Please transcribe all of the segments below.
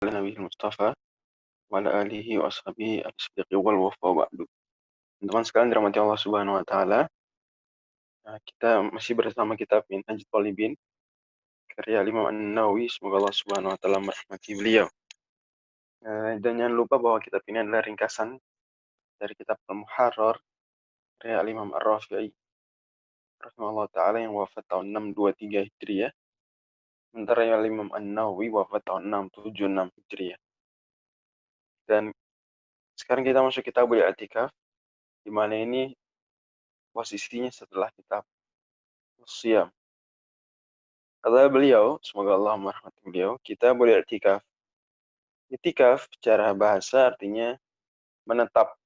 Nabi Mustafa wa ala alihi wa ashabihi as-siddiqi wal wafa ba'du. Teman-teman sekalian dirahmati Allah Subhanahu wa taala. Kita masih bersama kitab Minhajul Talibin karya Imam An-Nawawi, semoga Allah Subhanahu wa taala merahmati beliau. Dan jangan lupa bahwa kitab ini adalah ringkasan dari kitab Al-Muharrar karya Imam Ar-Rafi'i rahimahullah taala yang wafat tahun 623 Hijriah. Sementara Imam An-Nawawi wafat tahun 676 Hijriah. Dan sekarang kita masuk kitab I'tikaf, di mana ini posisinya setelah kitab Siyam. Kata beliau, semoga Allah merahmati beliau, kita boleh i'tikaf. I'tikaf secara bahasa artinya menetap,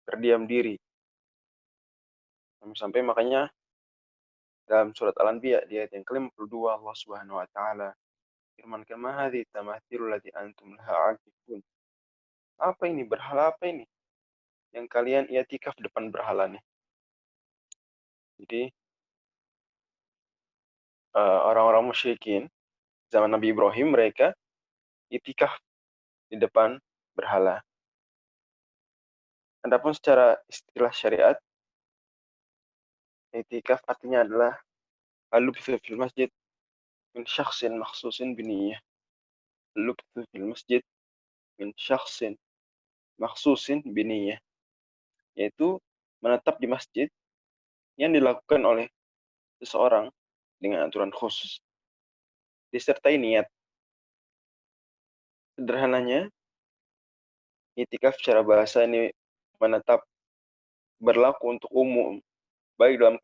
berdiam diri. Sampai makanya dalam surat Al-Anbiya di ayat yang ke-52 Allah Subhanahu wa taala firmankan, "Ma hadhihi tamathilul lati antum laha aakifun." Apa ini, berhala apa ini yang kalian i'tikaf depan berhala nih? Jadi orang-orang musyrikin zaman Nabi Ibrahim, mereka i'tikaf di depan berhala. Adapun secara istilah syariat, i'tikaf artinya adalah al-lubthu fil masjid min syakhsin makhsusin biniyah. Al-lubthu fil masjid min syakhsin makhsusin biniyah. Yaitu menetap di masjid yang dilakukan oleh seseorang dengan aturan khusus, disertai niat. Sederhananya, i'tikaf secara bahasa ini menetap, berlaku untuk umum, baik dalam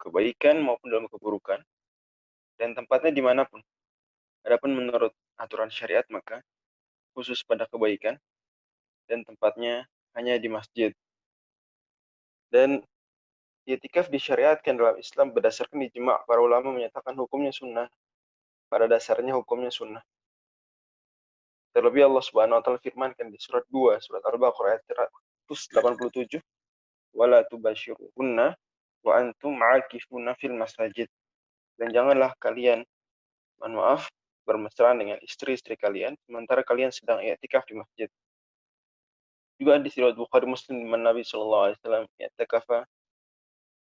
kebaikan maupun dalam keburukan, dan tempatnya dimanapun. Adapun menurut aturan syariat maka khusus pada kebaikan dan tempatnya hanya di masjid. Dan i'tikaf disyariatkan dalam Islam berdasarkan ijma' para ulama menyatakan hukumnya sunnah. Pada dasarnya hukumnya sunnah. Terlebih Allah Subhanahu wa taala firmankan di surat 2, surat Al-Baqarah ayat 187, "Wala tubasyiruhunna wa antum 'akifuna fil masajid." Dan janganlah kalian, bermesraan dengan istri-istri kalian sementara kalian sedang i'tikaf di masjid. Juga di riwayat Bukhari Muslim di mana Nabi sallallahu alaihi wasallam i'tikafa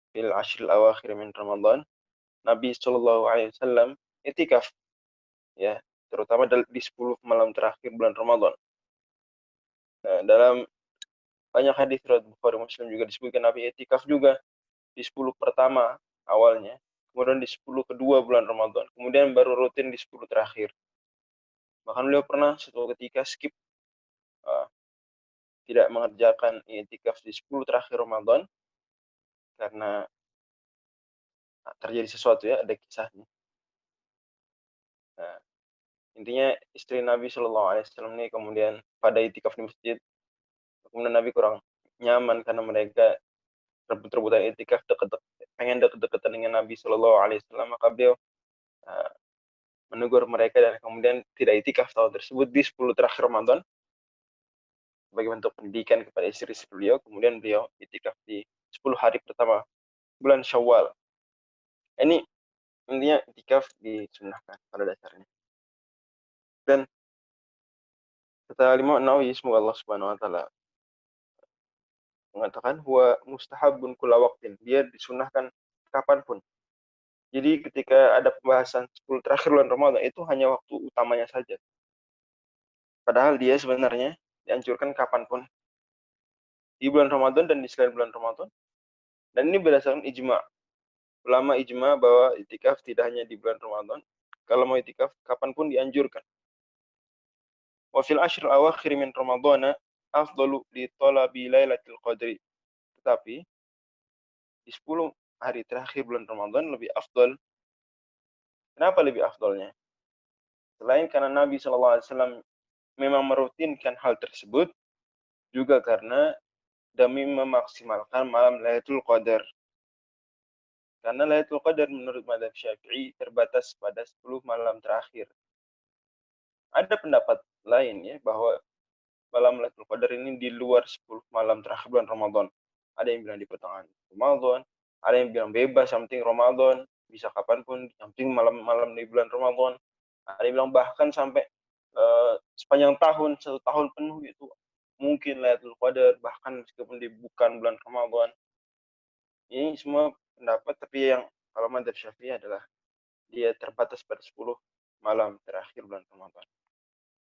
fil ashril awakhir min Ramadan. Nabi sallallahu alaihi wasallam i'tikaf, ya, terutama di 10 malam terakhir bulan Ramadan. Nah, dalam banyak hadis riwayat Bukhari Muslim juga disebutkan Nabi i'tikaf juga di 10 pertama awalnya, kemudian di 10 kedua bulan Ramadan, kemudian baru rutin di 10 terakhir. Bahkan beliau pernah suatu ketika skip, tidak mengerjakan i'tikaf di 10 terakhir Ramadan karena terjadi sesuatu, ya, ada kisahnya. Nah, intinya istri Nabi Shallallahu Alaihi Wasallam ini kemudian pada i'tikaf di masjid, kemudian Nabi kurang nyaman karena mereka rebut-rebutan i'tikaf, pengen deket-deketan dengan Nabi Shallallahu Alaihi Wasallam, maka beliau menegur mereka dan kemudian tidak i'tikaf tahun tersebut di 10 terakhir Ramadan sebagai bentuk pendidikan kepada istri-istri beliau. Kemudian beliau i'tikaf di 10 hari pertama bulan Syawal. Ini intinya i'tikaf disunnahkan pada dasarnya. Dan kata Imam An-Nawawi, semoga Allah Subhanahu wa taala mengatakan, huwa mustahabun kulla waqtin, dia disunahkan kapanpun. Jadi ketika ada pembahasan 10 terakhir bulan Ramadan itu hanya waktu utamanya saja. Padahal dia sebenarnya dianjurkan kapanpun, di bulan Ramadan dan di selain bulan Ramadan. Dan ini berdasarkan ijma'. Ulama ijma' bahwa i'tikaf tidak hanya di bulan Ramadan. Kalau mau i'tikaf kapanpun dianjurkan. Wa fil ashr awakhir min Ramadana afdalu li talabi lailatul qadri. Tetapi di 10 hari terakhir bulan Ramadan lebih afdal. Kenapa lebih afdalnya? Selain karena Nabi SAW memang merutinkan hal tersebut, juga karena demi memaksimalkan malam Lailatul Qadar. Karena Lailatul Qadar menurut mazhab Syafi'i terbatas pada 10 malam terakhir. Ada pendapat lain, ya, bahwa malam Lailatul Qadar ini di luar 10 malam terakhir bulan Ramadan. Ada yang bilang di pertengahan Ramadan, ada yang bilang bebas, yang penting Ramadan, bisa kapanpun, yang penting malam-malam di bulan Ramadan. Ada yang bilang bahkan sampai sepanjang tahun, 1 tahun penuh itu mungkin Lailatul Qadar, bahkan meskipun bukan bulan Ramadan. Ini semua pendapat, tapi yang kalau madzhab Syafi'i adalah dia terbatas pada 10 malam terakhir bulan Ramadan.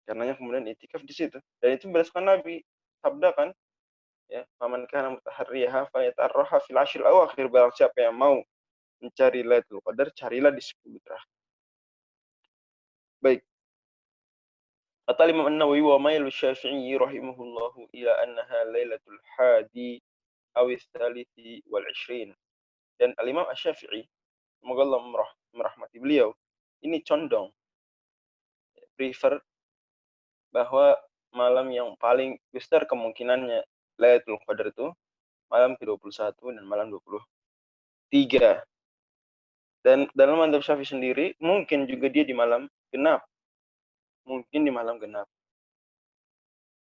Karenanya kemudian itikaf di situ. Dan itu berdasarkan Nabi sabda kan, ya, "Faman kana mutaharriha fayatarraha fil ashril awakhir." Barang siapa yang mau mencari Lailatul Qadar, carilah di 10 terakhir. Baik. Kata Imam An-Nawawi, wa mailu Syafi'i rahimahullahu ila annaha lailatul hadi awis thalithi wal 20. Dan Al-Imam Asy-Syafi'i, semoga Allah merahmati beliau, ini condong prefer bahwa malam yang paling besar kemungkinannya Lailatul Qadar itu malam ke-21 dan malam 23. Dan dalam madzhab Syafi'i sendiri mungkin juga dia di malam genap. Mungkin di malam genap.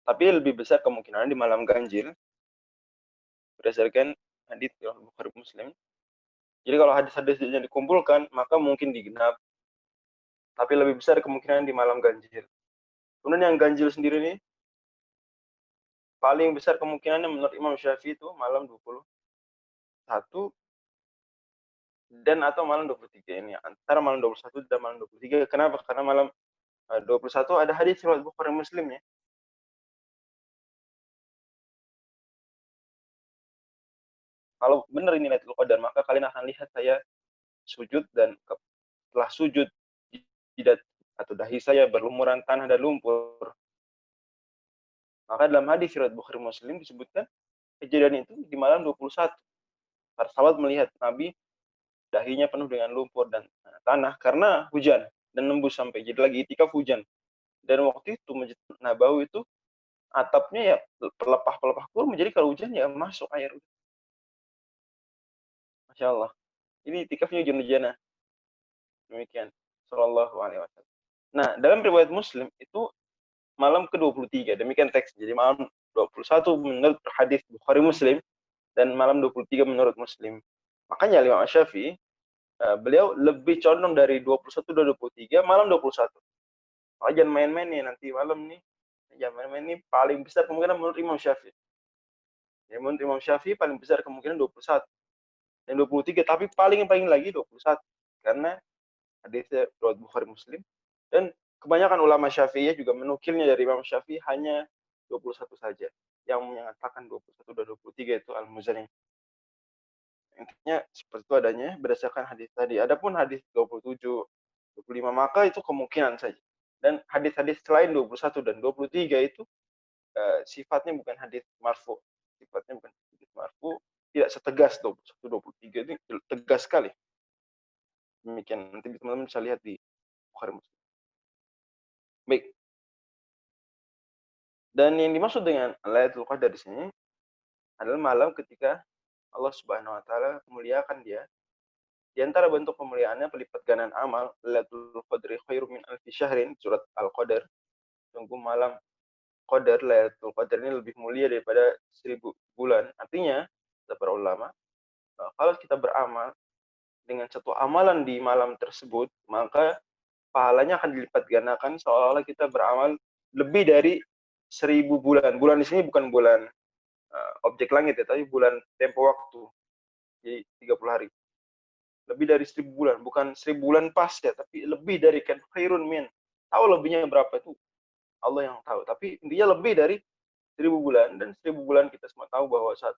Tapi lebih besar kemungkinan di malam ganjil berdasarkan hadits Bukhari Muslim. Jadi kalau hadis-hadis yang dikumpulkan maka mungkin di genap. Tapi lebih besar kemungkinan di malam ganjil. Kemudian yang ganjil sendiri nih paling besar kemungkinannya menurut Imam Syafi'i itu malam 21 dan atau malam 23 ini, antara malam 21 dan malam 23. Kenapa? Karena malam 21 ada hadis riwayat Bukhari Muslim ya. Kalau benar ini Lailatul Qadar, maka kalian akan lihat saya sujud dan setelah sujud jidat atau dahi saya berlumuran tanah dan lumpur. Maka dalam hadis riwayat Bukhari Muslim disebutkan kejadian itu di malam 21. Para sahabat melihat Nabi dahinya penuh dengan lumpur dan tanah karena hujan dan nembus sampai jadi lagi itikaf hujan. Dan waktu itu Masjid Nabawi itu atapnya ya pelepah-pelepah kurma, jadi kalau hujan ya masuk air. Masya Allah. Ini itikafnya hujan-hujanan. Demikian. Sallallahu alaihi wasallam. Nah, dalam riwayat Muslim itu malam ke-23. Demikian teks. Jadi malam 21 menurut hadis Bukhari Muslim dan malam 23 menurut Muslim. Makanya Imam Syafi'i beliau lebih condong dari 21 dan 23 malam 21. Oh, jangan main-main nih nanti malam nih. Jangan main-main nih paling besar kemungkinan menurut Imam Syafi'i. Ya, menurut Imam Syafi'i paling besar kemungkinan 21 dan 23, tapi paling lagi 21 karena hadisnya riwayat Bukhari Muslim dan kebanyakan ulama Syafi'iyah juga menukilnya dari Imam Syafi'i hanya 21 saja. Yang mengatakan 21 dan 23 itu Al-Muzani. Intinya seperti itu adanya berdasarkan hadis tadi. Adapun hadis 27, 25 maka itu kemungkinan saja. Dan hadis-hadis selain 21 dan 23 itu sifatnya bukan hadis marfu. Sifatnya bukan hadis marfu, tidak setegas 21, 23 ini tegas sekali. Demikian, nanti teman-teman bisa lihat di Bukhari Muslim. Baik. Dan yang dimaksud dengan Lailatul Qadar di sini adalah malam ketika Allah Subhanahu wa taala memuliakan dia. Di antara bentuk pemuliaannya pelipat gandaan amal, Lailatul Qadri khairum min alfi syahrin, surat Al-Qadar. Sungguh malam Qadar, Lailatul Qadar ini lebih mulia daripada 1000 bulan. Artinya, kata para ulama, kalau kita beramal dengan satu amalan di malam tersebut, maka pahalanya akan dilipat gandakan seolah-olah kita beramal lebih dari 1000 bulan. Bulan di sini bukan bulan objek langit ya, tapi bulan tempo waktu. Jadi 30 hari. Lebih dari 1000 bulan, bukan 1000 bulan pas ya, tapi lebih dari kan khairun min. Tahu lebihnya berapa itu Allah yang tahu. Tapi intinya lebih dari 1000 bulan, dan 1000 bulan kita semua tahu bahwa 1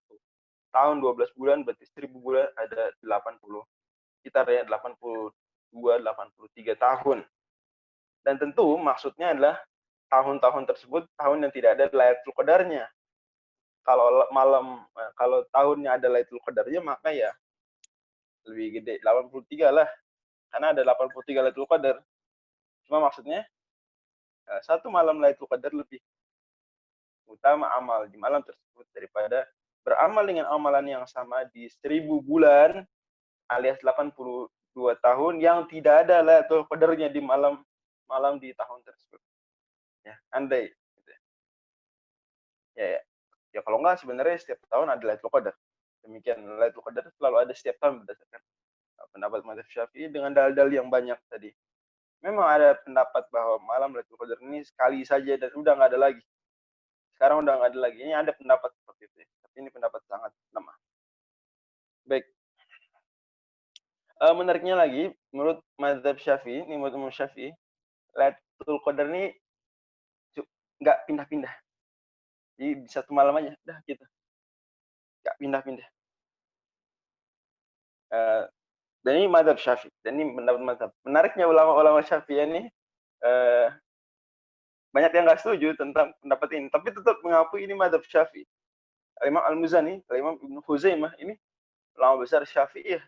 tahun 12 bulan berarti 1000 bulan ada 80. Sekitar ya 82, 83 tahun. Dan tentu maksudnya adalah tahun-tahun tersebut tahun yang tidak ada Lailatul Qadarnya. Kalau tahunnya ada Lailatul Qadarnya maka ya lebih gede 83 lah. Karena ada 83 Lailatul Qadar. Cuma maksudnya satu malam Lailatul Qadar lebih utama amal di malam tersebut daripada beramal dengan amalan yang sama di 1000 bulan alias 82 tahun yang tidak ada Lailatul Qadarnya di malam di tahun tersebut. Ya, andai gitu ya. Ya, ya kalau enggak sebenarnya setiap tahun ada Lailatul Qadar. Demikian, Lailatul Qadar selalu ada setiap tahun berdasarkan pendapat Mazhab Syafi'i dengan dalil-dalil yang banyak tadi. memang ada pendapat bahwa malam Lailatul Qadar ini sekali saja dan udah nggak ada lagi. Sekarang udah nggak ada lagi. Ini ada pendapat seperti itu. Tapi ini pendapat sangat lemah. Baik. Menariknya lagi, menurut mazhab Syafi'i, ini menurut Imam Syafi'i, Lailatul Qadar ini nggak pindah-pindah. Jadi di satu malam aja, udah gitu. Nggak pindah-pindah. Dan ini mazhab Syafi'i. Dan ini pendapat mazhab. Menariknya ulama-ulama Syafi'i ini banyak yang nggak setuju tentang pendapat ini, tapi tetap mengakui ini mazhab Syafi'i. Imam Al-Muzani, Imam Ibnu Khuzaimah ini ulama besar Syafi'i,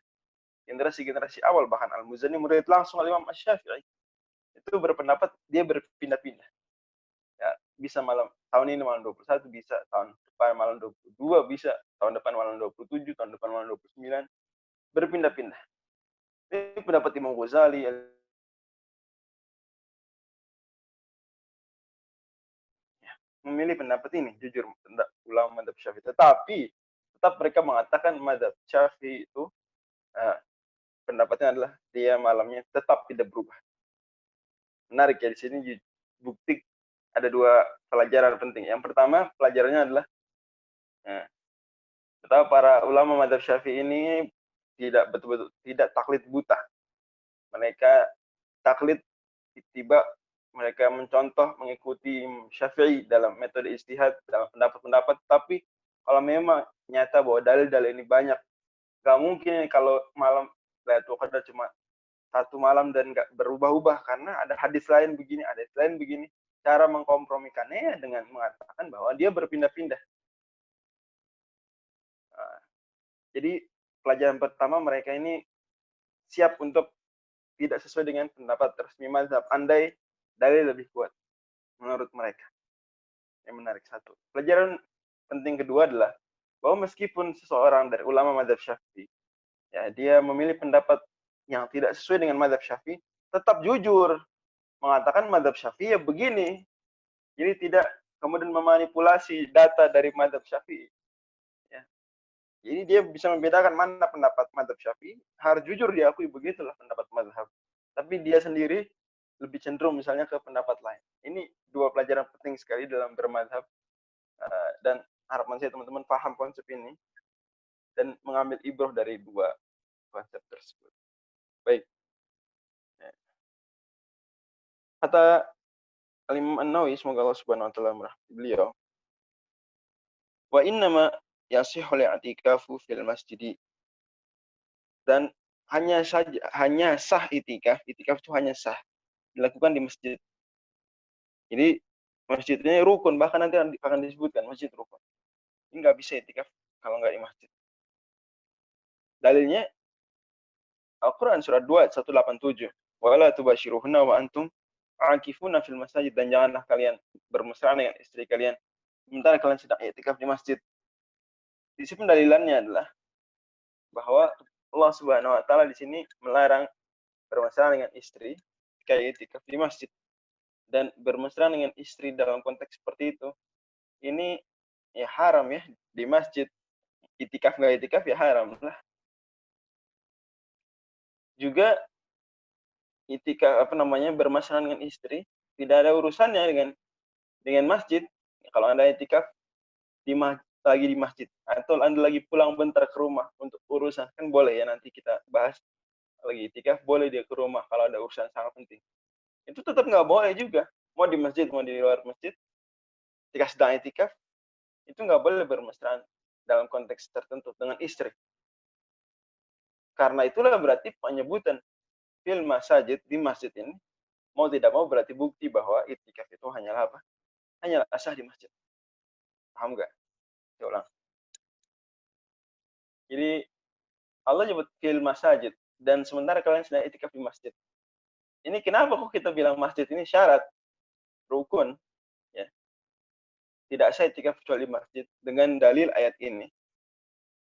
generasi awal, bahkan Al-Muzani murid langsung Imam Asy-Syafi'i. Itu berpendapat dia berpindah-pindah. Ya, bisa malam tahun ini malam 21, bisa tahun depan malam 22, bisa tahun depan malam 27, tahun depan malam 29, berpindah-pindah. Ini pendapat Imam Ghazali, memilih pendapat ini, jujur, ulama madhab Syafi'i. Tetapi tetap mereka mengatakan madhab Syafi'i itu pendapatnya adalah dia malamnya tetap tidak berubah. Menarik ya, di sini bukti ada dua pelajaran penting. Yang pertama, pelajarannya adalah betapa para ulama madhab Syafi'i ini tidak betul-betul tidak taklid buta. Mereka taklid tiba mereka mencontoh mengikuti Syafi'i dalam metode ijtihad, dalam pendapat-pendapat, tapi kalau memang nyata bahwa dalil-dalil ini banyak, nggak mungkin kalau malam Lailatul Qadar cuma satu malam dan nggak berubah-ubah, karena ada hadis lain begini, ada hadis lain begini. Cara mengkompromikannya ya dengan mengatakan bahwa dia berpindah-pindah. Jadi pelajaran pertama, mereka ini siap untuk tidak sesuai dengan pendapat resmi mazhab, andai dalil lebih kuat menurut mereka. Yang menarik satu. Pelajaran penting kedua adalah bahwa meskipun seseorang dari ulama mazhab Syafi'i, ya dia memilih pendapat yang tidak sesuai dengan mazhab Syafi'i, tetap jujur mengatakan mazhab Syafi'i ya begini. Jadi tidak kemudian memanipulasi data dari mazhab Syafi'i. Ya. Jadi dia bisa membedakan mana pendapat mazhab Syafi'i, harus jujur diakui begitulah pendapat mazhab. Tapi dia sendiri lebih cenderung misalnya ke pendapat lain. Ini dua pelajaran penting sekali dalam bermazhab, dan harapan saya teman-teman paham konsep ini dan mengambil ibrah dari dua konsep tersebut. Baik. Kata Al-Imam An-Nawawi, semoga Allah Subhanahu wa taala merahmati beliau, wa innama yasihhu al-i'tikafu fil masjid. Dan hanya sah itikaf itu hanya sah dilakukan di masjid. Jadi masjidnya rukun, bahkan nanti akan disebutkan masjid rukun. Ini nggak bisa itikaf kalau nggak di masjid. Dalilnya Al-Quran surat 2 ayat 187. Wala tubashiruhunna wa antum akifuna fil masjid, dan janganlah kalian bermesraan dengan istri kalian sementara kalian sedang i'tikaf di masjid. Di sini pendalilannya adalah bahwa Allah Subhanahu wa taala di sini melarang bermesraan dengan istri ketika i'tikaf di masjid. Dan bermesraan dengan istri dalam konteks seperti itu, ini ya haram ya di masjid. I'tikaf nggak i'tikaf ya haram lah. Juga itikaf bermesraan dengan istri tidak ada urusannya dengan masjid. Kalau Anda itikaf lagi di masjid atau Anda lagi pulang bentar ke rumah untuk urusan, kan boleh ya, nanti kita bahas. Lagi itikaf boleh dia ke rumah kalau ada urusan sangat penting. Itu tetap nggak boleh juga. Mau di masjid mau di luar masjid, ketika sedang itikaf itu nggak boleh bermesraan dalam konteks tertentu dengan istri. Karena itulah berarti penyebutan fil masajid di masjid ini mau tidak mau berarti bukti bahwa itikaf itu hanyalah apa? Hanyalah sah di masjid. Paham nggak? Saya ulang. Jadi Allah nyebut fil masajid, dan sementara kalian sedang itikaf di masjid. Ini kenapa kok kita bilang masjid ini syarat, rukun, ya. Tidak sah itikaf kecuali di masjid dengan dalil ayat ini.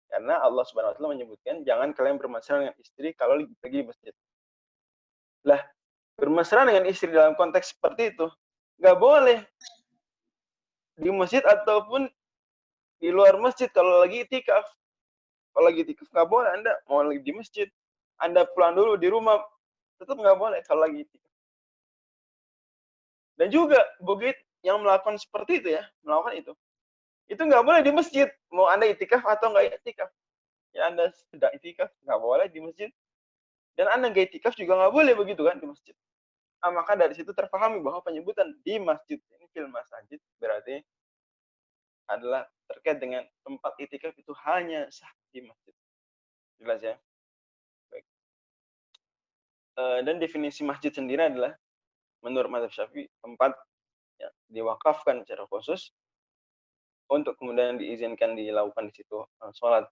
Karena Allah Subhanahu wa taala menyebutkan jangan kalian bermesraan dengan istri kalau lagi di masjid. Lah, bermesraan dengan istri dalam konteks seperti itu nggak boleh di masjid ataupun di luar masjid kalau lagi itikaf. Kalau lagi itikaf nggak boleh. Anda mau lagi di masjid, Anda pulang dulu di rumah, tetap nggak boleh kalau lagi itikaf. Dan juga begitu yang melakukan seperti itu ya, melakukan itu nggak boleh di masjid. Mau Anda itikaf atau nggak itikaf. Ya Anda sedang itikaf, nggak boleh di masjid. Dan Anda nggak itikaf juga nggak boleh begitu kan di masjid. Maka dari situ terpahami bahwa penyebutan di masjid ini fil masajid berarti adalah terkait dengan tempat itikaf itu hanya sah di masjid. Jelas ya? Baik. Dan definisi masjid sendiri adalah menurut mazhab Syafi'i tempat yang diwakafkan secara khusus untuk kemudian diizinkan dilakukan di situ sholat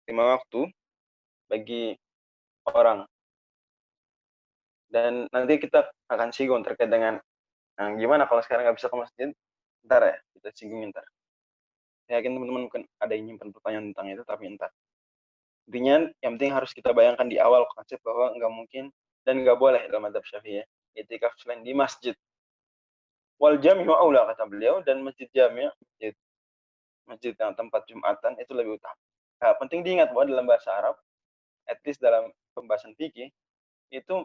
5 waktu bagi orang. Dan nanti kita akan singgung terkait dengan gimana kalau sekarang nggak bisa ke masjid. Ntar ya, kita singgung ntar. Saya yakin teman-teman mungkin ada yang nyimpan pertanyaan tentang itu, tapi ntar. Intinya yang penting harus kita bayangkan di awal konsep bahwa nggak mungkin dan nggak boleh dalam mazhab Syafi'i ya, itikaf selain di masjid. Wal jami'u aula kata beliau, dan masjid jami' masjid yang tempat Jumatan itu lebih utama. Nah, penting diingat bahwa dalam bahasa Arab, at least dalam pembahasan fikih, itu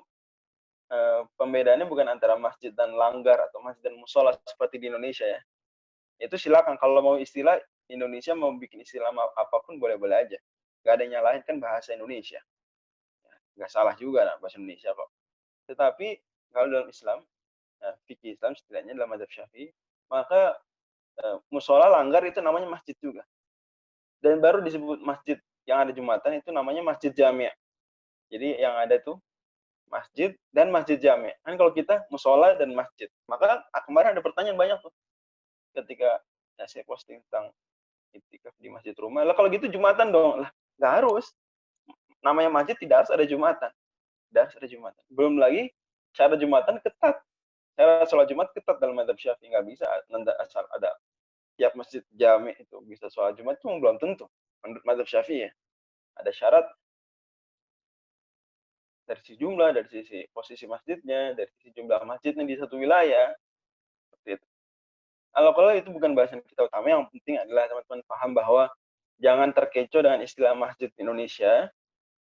pembedaannya bukan antara masjid dan langgar atau masjid dan musola seperti di Indonesia ya. Itu silakan kalau mau istilah Indonesia mau bikin istilah apapun boleh-boleh aja. Gak ada yang nyalahin kan bahasa Indonesia. Gak salah juga nah, bahasa Indonesia kok. Tetapi kalau dalam Islam, fikih Islam setidaknya dalam mazhab Syafi'i, maka musola langgar itu namanya masjid juga. Dan baru disebut masjid yang ada Jumatan itu namanya masjid jami'. Jadi yang ada tuh masjid dan masjid jami'. Kan kalau kita musola dan masjid. Maka kemarin ada pertanyaan banyak tuh ketika saya posting tentang itikaf di masjid rumah. Lah kalau gitu Jumatan dong. Lah nggak harus. Namanya masjid tidak harus ada Jumatan. Tidak harus ada Jumatan. Belum lagi syarat Jumatan ketat. Syarat sholat Jumat ketat dalam mazhab Syafi'i, nggak bisa asal ada tiap masjid jami' itu bisa sholat Jumat itu belum tentu. Menurut mazhab Syafi'i ya. Ada syarat dari sisi jumlah, dari sisi posisi masjidnya, dari sisi jumlah masjidnya di satu wilayah. Seperti itu. Kalau itu bukan bahasan kita utama, yang penting adalah teman-teman paham bahwa jangan terkecoh dengan istilah masjid di Indonesia.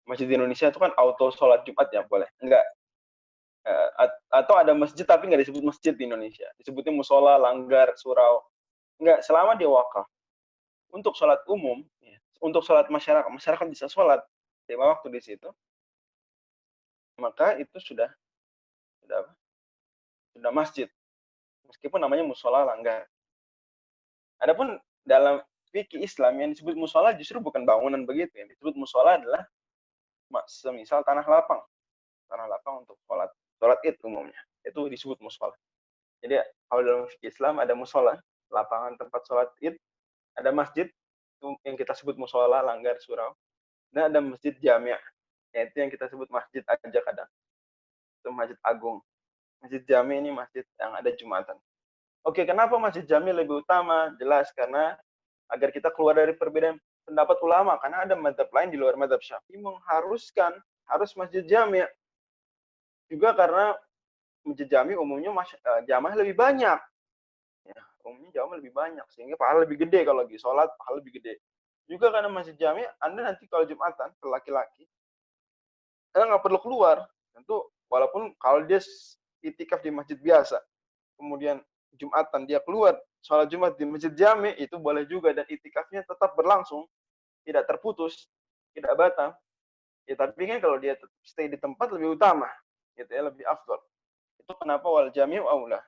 Masjid di Indonesia itu kan auto sholat Jumat ya, boleh. Enggak. Atau ada masjid tapi nggak disebut masjid di Indonesia. Disebutnya musola, langgar, surau. Enggak, selama dia wakaf. Untuk sholat umum, ya, untuk sholat masyarakat bisa sholat 5 waktu di situ, maka itu sudah masjid. Meskipun namanya musola langgar. Adapun dalam fikih Islam yang disebut musola justru bukan bangunan begitu. Yang disebut musola adalah semisal tanah lapang untuk sholat id umumnya. Itu disebut musola. Jadi kalau dalam fikih Islam ada musola, lapangan tempat sholat id, ada masjid yang kita sebut musola, langgar, surau, dan ada masjid jami', yaitu yang kita sebut masjid aja kadang. Itu masjid agung. Masjid jami' ini masjid yang ada Jumatan. Oke, kenapa masjid jami' lebih utama? Jelas karena agar kita keluar dari perbedaan pendapat ulama, karena ada mazhab lain di luar mazhab Syafi'i mengharuskan harus masjid jami'. Juga karena masjid jami' umumnya jamaah lebih banyak. Ya, umumnya jamaah lebih banyak sehingga pahala lebih gede kalau lagi sholat, pahala lebih gede. Juga karena masjid jami' Anda nanti kalau Jumatan ke laki-laki, Anda nggak perlu keluar. Tentu walaupun kalau dia itikaf di masjid biasa, kemudian Jumatan dia keluar sholat Jumat di masjid jami' itu boleh juga dan itikafnya tetap berlangsung, tidak terputus, tidak batal. Ya tapi kan kalau dia stay di tempat lebih utama, gitu ya, lebih afdal. Itu kenapa wal jami'u aula.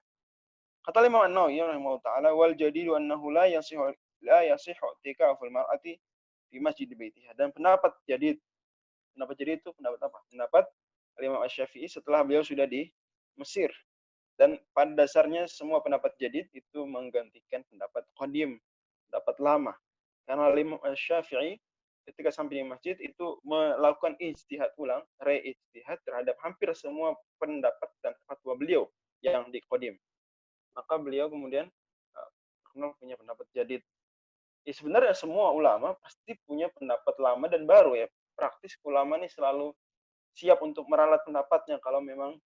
Kata Imam An-Nawawi rahimahullah taala wal jadidu annahu la yasihu i'tikaful mar'ati fi masjid baitiha. Dan pendapat jadi itu pendapat apa? Pendapat Imam Asy-Syafi'i setelah beliau sudah di Mesir. Dan pada dasarnya semua pendapat jadid itu menggantikan pendapat qadim, pendapat lama. Karena Imam Syafi'i ketika sampai di masjid itu melakukan ijtihad ulang, re-ijtihad terhadap hampir semua pendapat dan fatwa beliau yang di qadim. Maka beliau kemudian punya pendapat jadid. Ya sebenarnya semua ulama pasti punya pendapat lama dan baru ya. Praktis ulama ini selalu siap untuk meralat pendapatnya kalau memang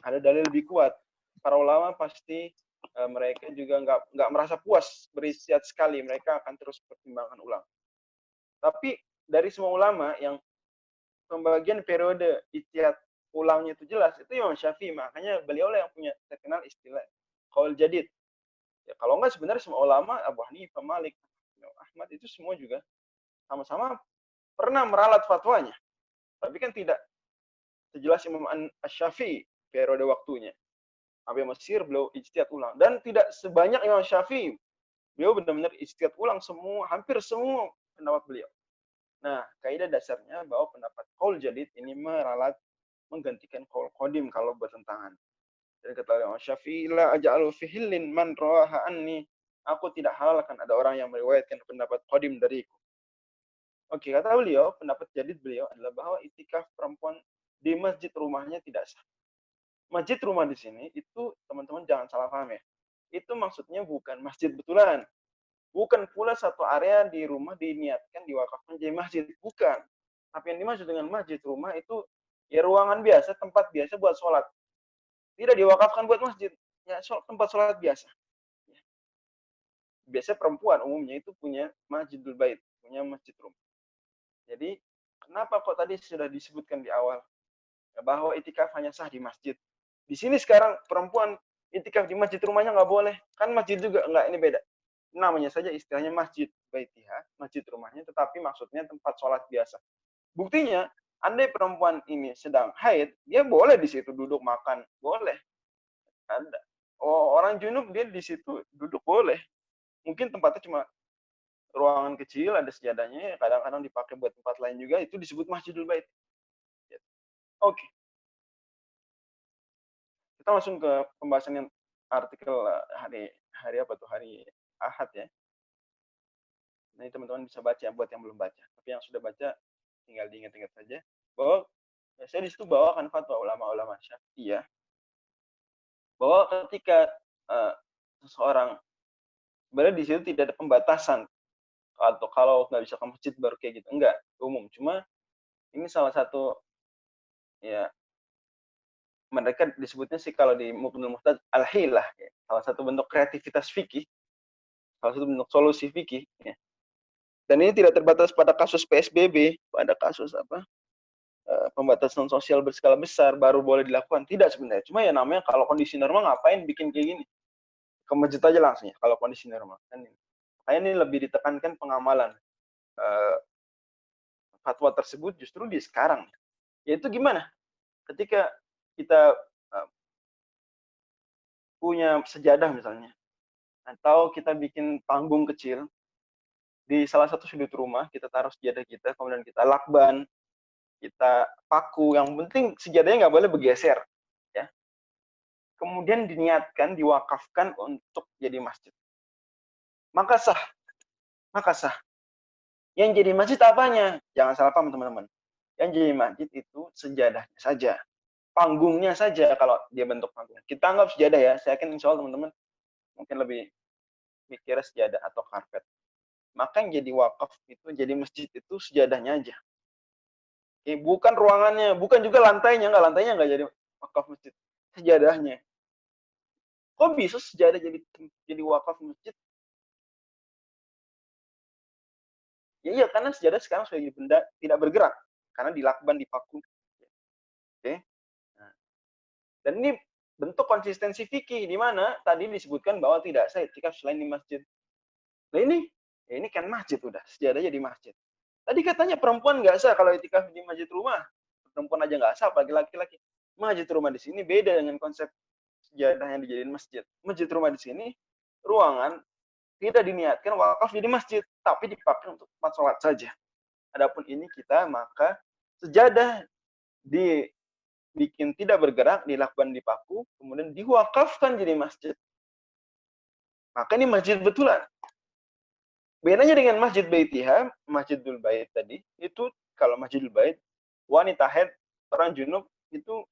ada dalil lebih kuat. Para ulama pasti mereka juga nggak merasa puas beristihad sekali, mereka akan terus pertimbangkan ulang. Tapi dari semua ulama yang pembagian periode ijtihad ulangnya itu jelas, itu Imam Syafi'i. Makanya beliau lah yang punya terkenal istilah qaul jadid. Ya, kalau enggak sebenarnya semua ulama, Abu Hanifah, Malik, Ahmad itu semua juga sama-sama pernah meralat fatwanya. Tapi kan tidak sejelas Imam Asy-Syafi'i periode waktunya. Sampai Mesir beliau ijtihad ulang. Dan tidak sebanyak Imam Syafi'i. Beliau benar-benar ijtihad ulang semua, hampir semua pendapat beliau. Nah, kaidah dasarnya bahwa pendapat qaul jadid ini meralat menggantikan qaul qadim kalau bertentangan. Dan kata Imam Syafi'i, la aj'alu fi hillin man rawaha anni. Aku tidak halalkan ada orang yang meriwayatkan pendapat qadim dariku. Oke, kata beliau, pendapat jadid beliau adalah bahwa itikaf perempuan di masjid rumahnya tidak sah. Masjid rumah di sini itu teman-teman jangan salah paham ya. Itu maksudnya bukan masjid betulan. Bukan pula satu area di rumah diniatkan diwakafkan jadi masjid, bukan. Tapi yang dimaksud dengan masjid rumah itu ya ruangan biasa, tempat biasa buat sholat. Tidak diwakafkan buat masjid, ya tempat sholat biasa. Biasa perempuan umumnya itu punya masjidul bait, punya masjid rumah. Jadi kenapa kok tadi sudah disebutkan di awal bahwa itikaf hanya sah di masjid. Di sini sekarang perempuan itikaf di masjid rumahnya nggak boleh. Kan masjid juga nggak, ini beda. Namanya saja istilahnya masjid baitiha, masjid rumahnya, tetapi maksudnya tempat sholat biasa. Buktinya, andai perempuan ini sedang haid, dia boleh di situ duduk makan, boleh. Ada. Orang junub dia di situ duduk boleh. Mungkin tempatnya cuma ruangan kecil, ada sejadahnya, kadang-kadang dipakai buat tempat lain juga, itu disebut masjidul bait. Oke. Kita langsung ke pembahasan yang artikel hari apa tuh, hari Ahad ya. Nah, teman-teman bisa baca buat yang belum baca. Tapi yang sudah baca tinggal diingat-ingat saja bahwa saya di situ bawakan fatwa ulama-ulama Syafi'iyah bahwa ketika seseorang sebenarnya di situ tidak ada pembatasan atau kalau nggak bisa ke masjid baru kayak gitu, enggak, umum. Cuma ini salah satu ya mereka disebutnya sih kalau di Muqnul Muhtad al-hilah ya. Salah satu bentuk kreativitas fikih, salah satu bentuk solusi fikih ya. Dan ini tidak terbatas pada kasus PSBB, pada kasus pembatasan sosial berskala besar baru boleh dilakukan. Tidak sebenarnya. Cuma ya namanya kalau kondisi normal ngapain bikin kayak gini? Ke masjid aja langsung ya kalau kondisi normal. Makanya ini lebih ditekankan pengamalan fatwa tersebut justru di sekarang. Yaitu gimana? Ketika kita punya sejadah misalnya, atau kita bikin panggung kecil di salah satu sudut rumah, kita taruh sejadah kita, kemudian kita lakban, kita paku, yang penting sejadahnya nggak boleh bergeser, ya. Kemudian diniatkan, diwakafkan untuk jadi masjid. Maka sah. Yang jadi masjid apanya? Jangan salah paham teman-teman. Yang jadi masjid itu sejadahnya saja, panggungnya saja kalau dia bentuk panggung. Kita anggap sejadah ya. Saya yakin insya Allah teman-teman mungkin lebih mikir sejadah atau karpet. Maka yang jadi wakaf itu, jadi masjid itu sejadahnya aja. Bukan ruangannya, bukan juga lantainya nggak jadi wakaf masjid, sejadahnya. Kok bisa sejadah jadi wakaf masjid? Ya iya, karena sejadah sekarang sudah jadi benda tidak bergerak karena dilakban, dipaku. Oke. Nah, dan ini bentuk konsistensi fikih di mana tadi disebutkan bahwa tidak sah iktikaf selain di masjid. Nah ini kan masjid udah, sejadahnya di masjid. Tadi katanya perempuan nggak sah kalau iktikaf di masjid rumah. Perempuan aja nggak sah, apalagi laki-laki. Masjid rumah di sini beda dengan konsep sejadah yang dijadiin masjid. Masjid rumah di sini ruangan tidak diniatkan wakaf jadi masjid, tapi dipakai untuk tempat sholat saja. Adapun ini kita maka sejadah dibikin tidak bergerak, dilakukan dipaku, kemudian diwakafkan jadi masjid. Maka ini masjid betulan. Bedanya dengan masjid baitiha, masjidul bait tadi, itu kalau masjidul bait, wanita haid, orang junub itu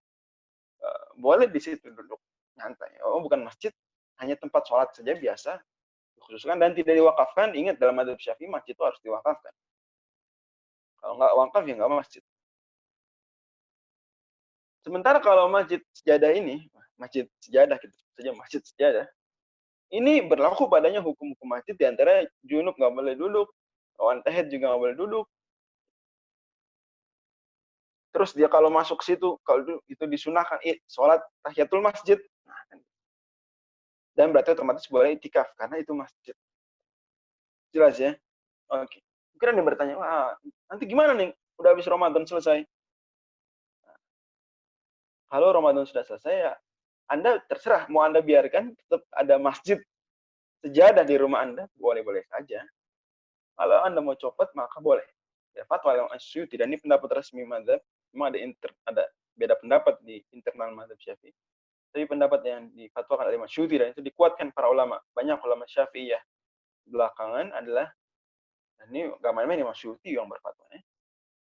boleh di situ duduk nyantai. Oh, bukan masjid, hanya tempat sholat saja biasa, dikhususkan dan tidak diwakafkan. Ingat dalam madzhab Syafi'i masjid itu harus diwakafkan. Kalau nggak wakaf ya nggak masjid. Sementara kalau masjid sejadah ini, masjid sejadah gitu saja, masjid sejadah, ini berlaku padanya hukum-hukum masjid, diantara junub nggak boleh duduk, wanita haid juga nggak boleh duduk. Terus dia kalau masuk situ, kalau itu disunahkan, sholat tahiyatul masjid. Nah, dan berarti otomatis boleh itikaf, karena itu masjid. Jelas ya? Oke. Mungkin ada yang bertanya, wah, nanti gimana nih? Udah habis Ramadan selesai. Kalau Ramadan sudah selesai, ya Anda terserah. Mau Anda biarkan tetap ada masjid sejadah di rumah Anda, boleh-boleh saja. Kalau Anda mau copot, maka boleh. Ya, fatwa Imam Asy'uti, dan ini pendapat resmi mazhab. Memang ada beda pendapat di internal mazhab Syafi'i. Tapi pendapat yang difatwakan oleh Imam Asy'uti dan itu dikuatkan para ulama. Banyak ulama Syafi'iyah belakangan adalah, dan ini gak main-main Imam Asy'uti yang berfatwa.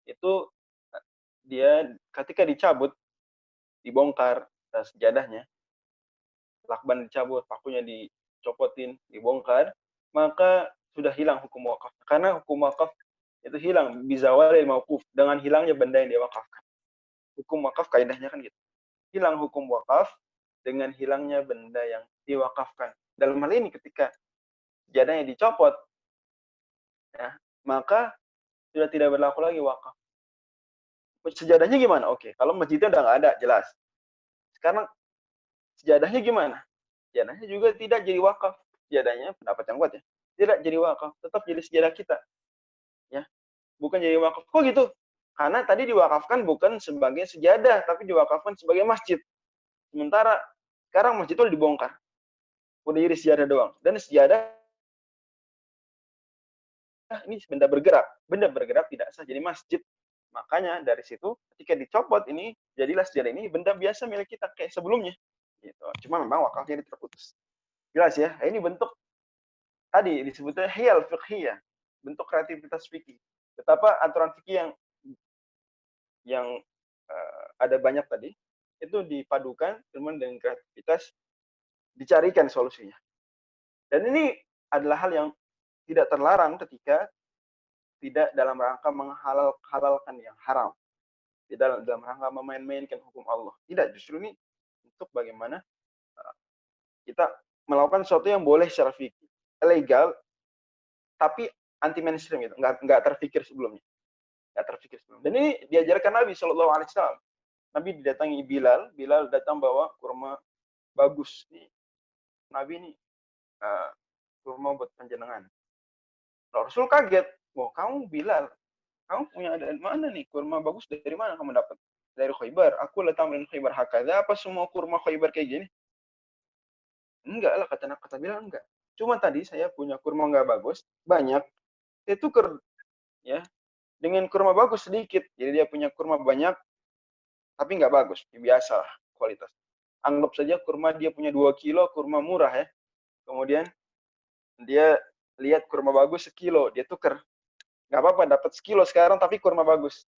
Itu dia ketika dicabut, dibongkar sejadahnya, lakban dicabut, pakunya dicopotin, dibongkar, maka sudah hilang hukum wakaf. Karena hukum wakaf itu hilang bizawalil mauquf, dengan hilangnya benda yang diwakafkan. Hukum wakaf kaidahnya kan gitu. Hilang hukum wakaf dengan hilangnya benda yang diwakafkan. Dalam hal ini ketika sejadahnya dicopot, ya, maka sudah tidak berlaku lagi wakaf. Sejadahnya gimana? Oke, kalau masjidnya udah nggak ada, jelas. Sekarang sejadahnya gimana? Sejadahnya juga tidak jadi wakaf. Sejadahnya pendapat yang kuat ya. Tidak jadi wakaf, tetap jadi sejadah kita. Ya, bukan jadi wakaf. Kok gitu? Karena tadi diwakafkan bukan sebagai sejadah, tapi diwakafkan sebagai masjid. Sementara sekarang masjid itu dibongkar. Udah jadi sejadah doang. Dan sejadah ini benda bergerak. Benda bergerak tidak sah jadi masjid. Makanya dari situ ketika dicopot ini, jadilah sejadah ini benda biasa milik kita kayak sebelumnya. Gitu. Cuma memang wakafnya terputus. Jelas ya? Ini bentuk tadi disebutnya hiyal fiqhiyah, bentuk kreativitas fikih. Betapa aturan fikih yang ada banyak tadi itu dipadukan cuman dengan kreativitas, dicarikan solusinya. Dan ini adalah hal yang tidak terlarang ketika tidak dalam rangka menghalalkan yang haram. Tidak dalam rangka memain-mainkan hukum Allah. Tidak, justru ini untuk bagaimana kita melakukan sesuatu yang boleh secara fikih, legal, tapi anti mainstream gitu, nggak terfikir sebelumnya. Nggak terfikir sebelumnya. Dan ini diajarkan Nabi Shallallahu Alaihi Wasallam. Nabi didatangi Bilal datang bawa kurma bagus. Nabi ini kurma buat panjenengan. Rasul kaget. Wah, kamu Bilal, kamu punya dari mana nih? Kurma bagus dari mana kamu dapat? Dari Khaybar. Aku datang dari Khaybar. Hakada, apa semua kurma Khaybar kayak gini? Enggak lah, kata Bilal, enggak. Cuma tadi saya punya kurma nggak bagus, banyak. Saya tuker ya dengan kurma bagus sedikit. Jadi dia punya kurma banyak, tapi nggak bagus. Biasa lah kualitas. Anggap saja kurma dia punya 2 kilo, kurma murah ya. Kemudian dia lihat kurma bagus sekilo, dia tuker. Nggak apa-apa, dapat sekilo sekarang, tapi kurma bagus.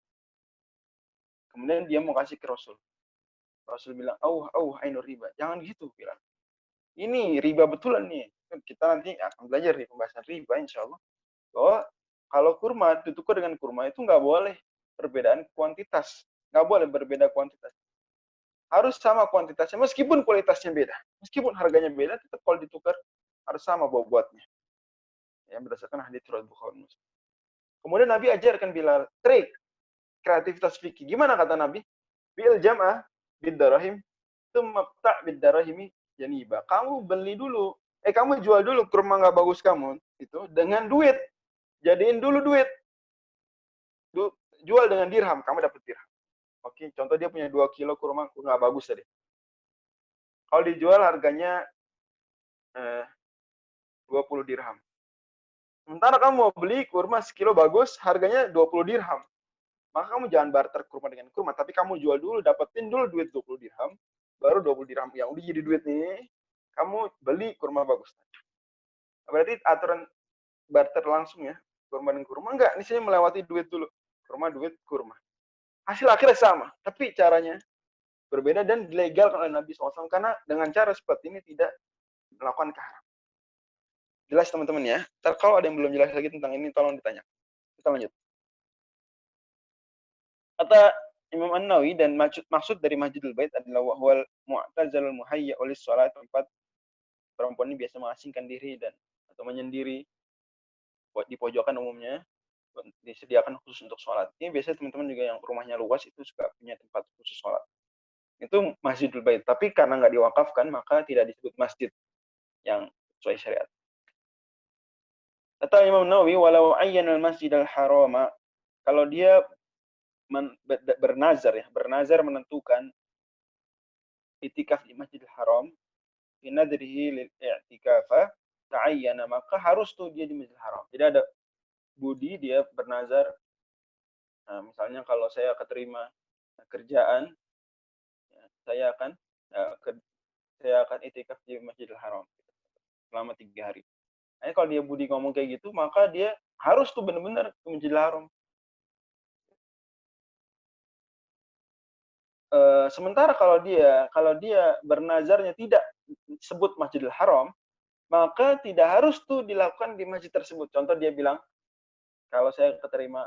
Kemudian dia mau kasih ke Rasul. Rasul bilang, ainur riba. Jangan gitu, bilang. Ini riba betulan nih. Kita nanti akan belajar di pembahasan riba, insya Allah. Bahwa kalau kurma ditukar dengan kurma itu nggak boleh perbedaan kuantitas. Nggak boleh berbeda kuantitas. Harus sama kuantitasnya, meskipun kualitasnya beda. Meskipun harganya beda, tetap kalau ditukar harus sama bobotnya. Ya, berdasarkan hadits riwayat Bukhari Muslim. Kemudian Nabi ajarkan Bilal trik kreativitas fikih. Gimana kata Nabi? Bil jam'ah bid darahim tsumma ta' bid darahimi janiba. Kamu beli dulu, kamu jual dulu kurma nggak bagus kamu itu dengan duit. Jadiin dulu duit. Jual dengan dirham, kamu dapat dirham. Oke, contoh dia punya 2 kilo kurma nggak bagus tadi. Kalau dijual harganya 20 dirham. Sementara kamu mau beli kurma sekilo bagus, harganya 20 dirham. Maka kamu jangan barter kurma dengan kurma, tapi kamu jual dulu, dapetin dulu duit 20 dirham, baru 20 dirham yang udah jadi duit nih, kamu beli kurma bagus. Berarti aturan barter langsung ya, kurma dengan kurma, enggak, ini saya melewati duit dulu. Kurma, duit, kurma. Hasil akhirnya sama, tapi caranya berbeda dan dilegalkan oleh Nabi SAW, karena dengan cara seperti ini tidak melakukan keharam. Jelas teman-teman ya. Ntar kalau ada yang belum jelas lagi tentang ini, tolong ditanya. Kita lanjut. Kata Imam An-Nawawi, dan maksud dari Masjidul Bait adalah wahwal mu'tazalul muhayya oleh sholat, tempat perempuan ini biasa mengasingkan diri dan atau menyendiri di pojokan umumnya. disediakan khusus untuk sholat. Ini biasanya teman-teman juga yang rumahnya luas itu juga punya tempat khusus sholat. Itu Masjidul Bait. Tapi karena nggak diwakafkan, maka tidak disebut masjid yang sesuai syariat. Kata Imam Nawawi, walau ayyana al-masjid al-harama, kalau dia bernazar menentukan itikaf di Masjidil Haram, fi nadrihi lil i'tikafa ta'ayyana, maka harus tuh dia di Masjidil Haram. Jadi ada budi dia bernazar, misalnya kalau saya keterima kerjaan, saya akan itikaf di Masjidil Haram selama 3 hari. Nah, kalau dia budi ngomong kayak gitu, maka dia harus tuh benar-benar ke Masjidil Haram. Sementara kalau dia bernazarnya tidak sebut Masjidil Haram, maka tidak harus tuh dilakukan di masjid tersebut. Contoh dia bilang, kalau saya keterima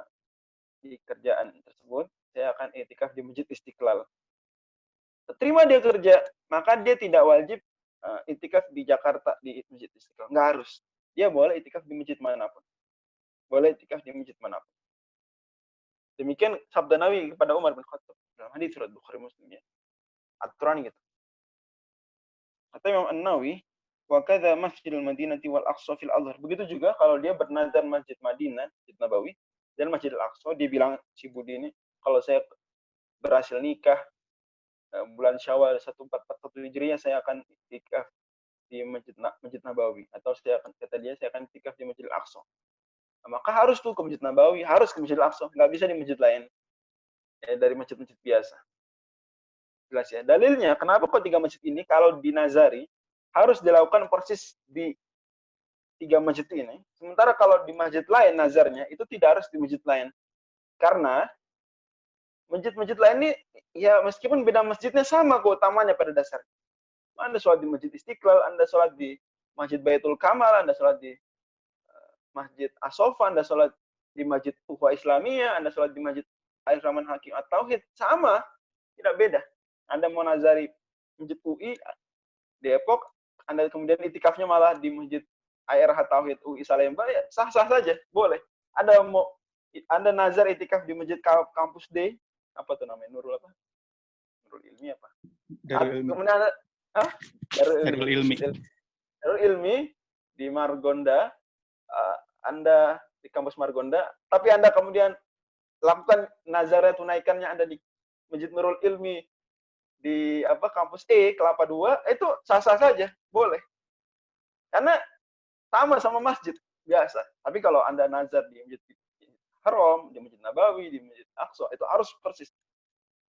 di kerjaan tersebut, saya akan iktikaf di Masjid Istiqlal. Terima dia kerja, maka dia tidak wajib iktikaf di Jakarta di Masjid Istiqlal. Nggak harus. Dia boleh iktikaf di masjid manapun. Boleh iktikaf di masjid manapun. Demikian sabda Nabi kepada Umar bin Khattab dalam hadis riwayat Bukhari Muslim ya. Aturan gitu. Kata Imam An-Nawawi, wa kadza Masjidil Madinati wal Aqsa fil Azhar. Begitu juga kalau dia bernazar Masjid Madinah, Masjid Nabawi dan Masjidil Aqsa, dia bilang si Budi ini, kalau saya berhasil nikah bulan Syawal 1441 Hijriah, saya akan iktikaf di Masjid Nabawi, atau saya akan iktikaf di Masjidil Aqsa. Nah, maka harus tuh ke Masjid Nabawi, harus ke Masjidil Aqsa, nggak bisa di masjid lain. Dari masjid-masjid biasa. Jelas ya. Dalilnya, kenapa kok 3 masjid ini kalau dinazari harus dilakukan persis di 3 masjid ini, sementara kalau di masjid lain nazarnya itu tidak harus di masjid lain. Karena masjid-masjid lain ini ya meskipun beda masjidnya sama keutamanya pada dasarnya. Anda sholat di Masjid Istiqlal, Anda sholat di Masjid Baitul Kamal, Anda sholat di Masjid As-Sofa, Anda sholat di Masjid Ukhuwah Islamiyah, Anda sholat di Masjid Al-Rahman Hakim At-Tauhid, sama, tidak beda. Anda mau nazari Masjid UI Depok, Anda kemudian itikafnya malah di Masjid ARH Tauhid UI Salemba, ya sah-sah saja, boleh. Anda nazar itikaf di Masjid Kampus D, apa tuh namanya, Nurul Ilmi apa? Kemudian Darul Ilmi di Margonda, Anda di kampus Margonda, tapi Anda kemudian lakukan nazarnya, tunaikannya Anda di Masjid Nurul Ilmi di kampus Kelapa 2, itu sah-sah saja, boleh. Karena sama masjid biasa. Tapi kalau Anda nazar di Masjid Haram, di Masjid Nabawi, di Masjid Aqsa, itu harus persis.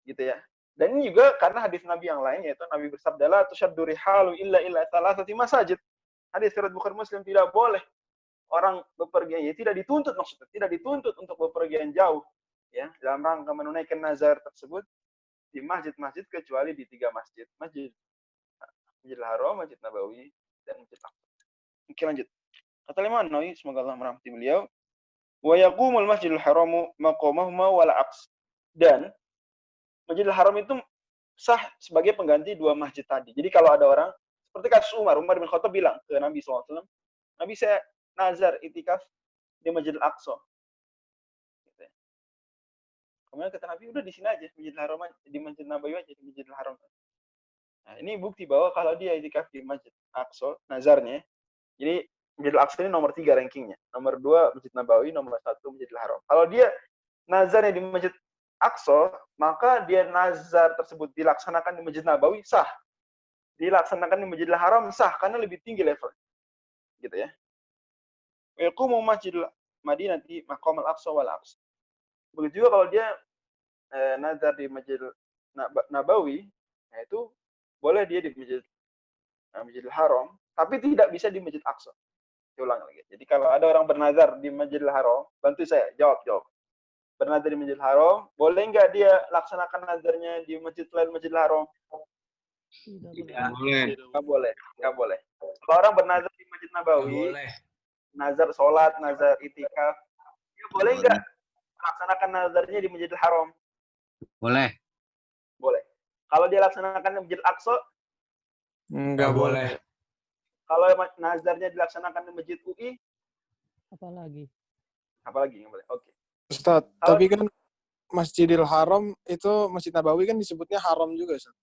Gitu ya. Dan ini juga karena hadis Nabi yang lain, yaitu Nabi bersabda, la tushaddu rihalu illa thalathati masajid. Hadis riwayat Bukhari Muslim, tidak boleh orang bepergian, ya tidak dituntut maksudnya, tidak dituntut untuk bepergian jauh ya dalam rangka menunaikan nazar tersebut di masjid-masjid kecuali di 3 masjid. Masjidil Haram, Masjid Nabawi, dan Masjid Aqsa. Oke, lanjut. Kata Imam Nawawi, semoga Allah merahmati beliau, wa yaqumul Masjidil Haramu maqamahuma wal aqs. Dan Masjidil Haram itu sah sebagai pengganti 2 masjid tadi. Jadi kalau ada orang seperti kasus Umar bin Khattab bilang ke Nabi SAW, Nabi, saya nazar itikaf di Masjidil Aqsa. Kemudian kata Nabi, udah di sini aja, Masjidil Haram, di Masjid Nabawi aja, di Masjidil Haram. Nah, ini bukti bahwa kalau dia itikaf di Masjid Aqsa, nazarnya, jadi Masjidil Aqsa ini nomor 3 rankingnya. Nomor 2 Masjid Nabawi, nomor 1 Masjidil Haram. Kalau dia nazarnya di Masjid Aqsa, maka dia nazar tersebut dilaksanakan di Masjid Nabawi, sah. Dilaksanakan di Masjidil Haram, sah, karena lebih tinggi level. Gitu ya. Yaqumu Masjidil Madinati maqam al-Aqsa wal Aqsa. Begitu juga kalau dia nazar di Masjid Nabawi, nah itu boleh dia di Masjidil Haram, tapi tidak bisa di Masjid Aqsa. Saya ulang lagi. Jadi kalau ada orang bernazar di Masjidil Haram, bantu saya, jawab. Bernazar di Masjidil Haram, boleh nggak dia laksanakan nazarnya di masjid lain Masjidil Haram? Tidak boleh. Nggak boleh. Kalau orang bernazar di Masjid Nabawi, nazar sholat, nazar itikaf, dia boleh nggak laksanakan nazarnya di Masjidil Haram? Boleh. Kalau dia laksanakan di Masjid Aqsa? Nggak boleh. Kalau nazarnya dilaksanakan di Masjid UI? Apalagi? Apalagi nggak boleh. Oke. Ustaz, tapi kan Masjidil Haram itu Masjid Nabawi kan disebutnya haram juga, Ustaz.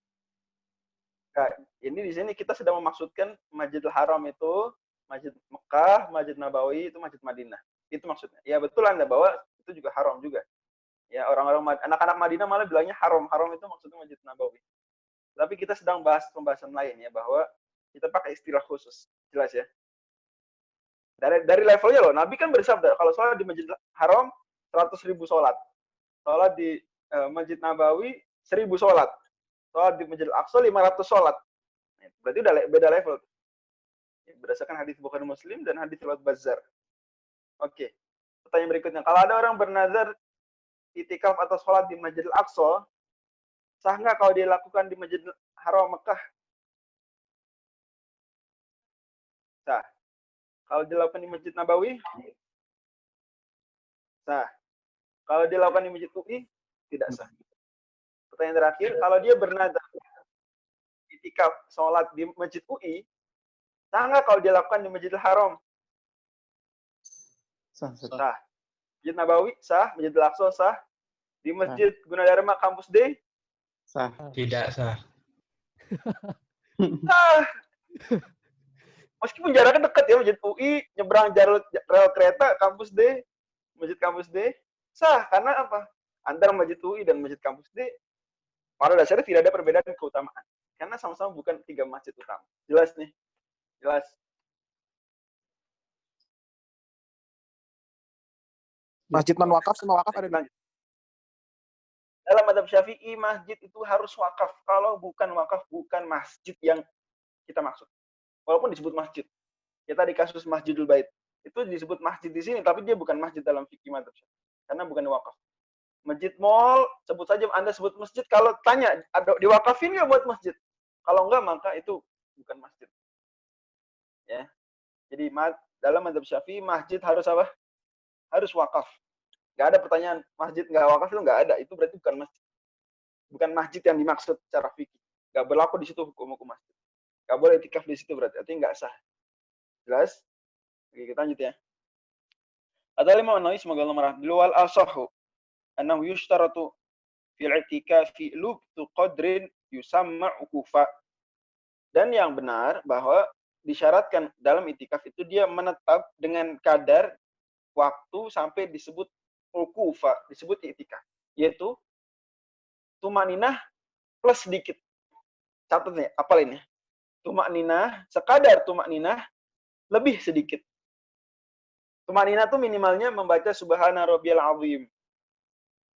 Nah, ini di sini kita sedang memaksudkan Masjidil Haram itu Masjid Mekah, Masjid Nabawi itu Masjid Madinah. Itu maksudnya. Ya betul Anda bahwa itu juga haram juga. Ya orang-orang anak-anak Madinah malah bilangnya haram. Haram itu maksudnya Masjid Nabawi. Tapi kita sedang bahas pembahasan lain ya bahwa kita pakai istilah khusus. Jelas ya. Dari levelnya loh. Nabi kan bersabda kalau sholat di Masjid Haram 100.000 sholat. Sholat di Masjid Nabawi 1.000 sholat. Sholat di Masjid Al-Aqsa 500 sholat. Berarti udah beda level. Berdasarkan hadis Bukhari Muslim dan hadis riwayat Bazzar. Oke. Pertanyaan berikutnya. Kalau ada orang bernazar itikaf atau sholat di Masjid Al-Aqsa, sah nggak kalau dilakukan di Masjid Haram Mekah? Sah. Kalau dilakukan di Masjid Nabawi? Sah. Kalau dilakukan di Masjid UI? Tidak sah. Pertanyaan terakhir, kalau dia bernazar itikaf sholat di Masjid UI, sah nggak kalau dilakukan di Masjidil Haram? Sah. Sah. Masjid Nabawi sah, Masjid Al-Aqsa sah, di Masjid Gunadarma Kampus D sah. Tidak sah. sah. Meskipun jaraknya dekat ya, Masjid UI nyebrang rel kereta Kampus D, Masjid Kampus D sah karena apa? Antara Masjid UI dan Masjid Kampus D pada dasarnya tidak ada perbedaan keutamaan karena sama-sama bukan 3 masjid utama. Jelas nih? Jelas. Masjid non wakaf sama wakaf ada di dalam mazhab Syafi'i masjid itu harus wakaf. Kalau bukan wakaf bukan masjid yang kita maksud. Walaupun disebut masjid. Ya tadi kasus Masjidul Bait itu disebut masjid di sini tapi dia bukan masjid dalam fikih mazhab Syafi'i karena bukan wakaf. Masjid mall sebut saja Anda sebut masjid kalau tanya ada diwakafin nggak buat masjid? Kalau enggak maka itu bukan masjid. Ya. Jadi dalam mazhab Syafi'i masjid harus apa? Harus wakaf. Nggak ada pertanyaan masjid nggak wakaf itu nggak ada. Itu berarti bukan masjid. Bukan masjid yang dimaksud secara fikih. Nggak berlaku di situ hukum-hukum masjid. Nggak boleh itikaf di situ berarti. Artinya nggak sah. Jelas? Oke, kita lanjut ya. Ada lima Nawawi semoga Allah merahmati. Lual al-sahhu annahu yushtaratu fil i'tikafi lubtu qadrin yusamma ukufa. Dan yang benar bahwa disyaratkan dalam itikaf itu dia menetap dengan kadar waktu sampai disebut ukufa, disebut itikaf, yaitu tumaninah plus sedikit. Catat nih, apal ini. Tumaninah, sekadar tumaninah lebih sedikit. Tumaninah itu minimalnya membaca subhana rabbiyal azim.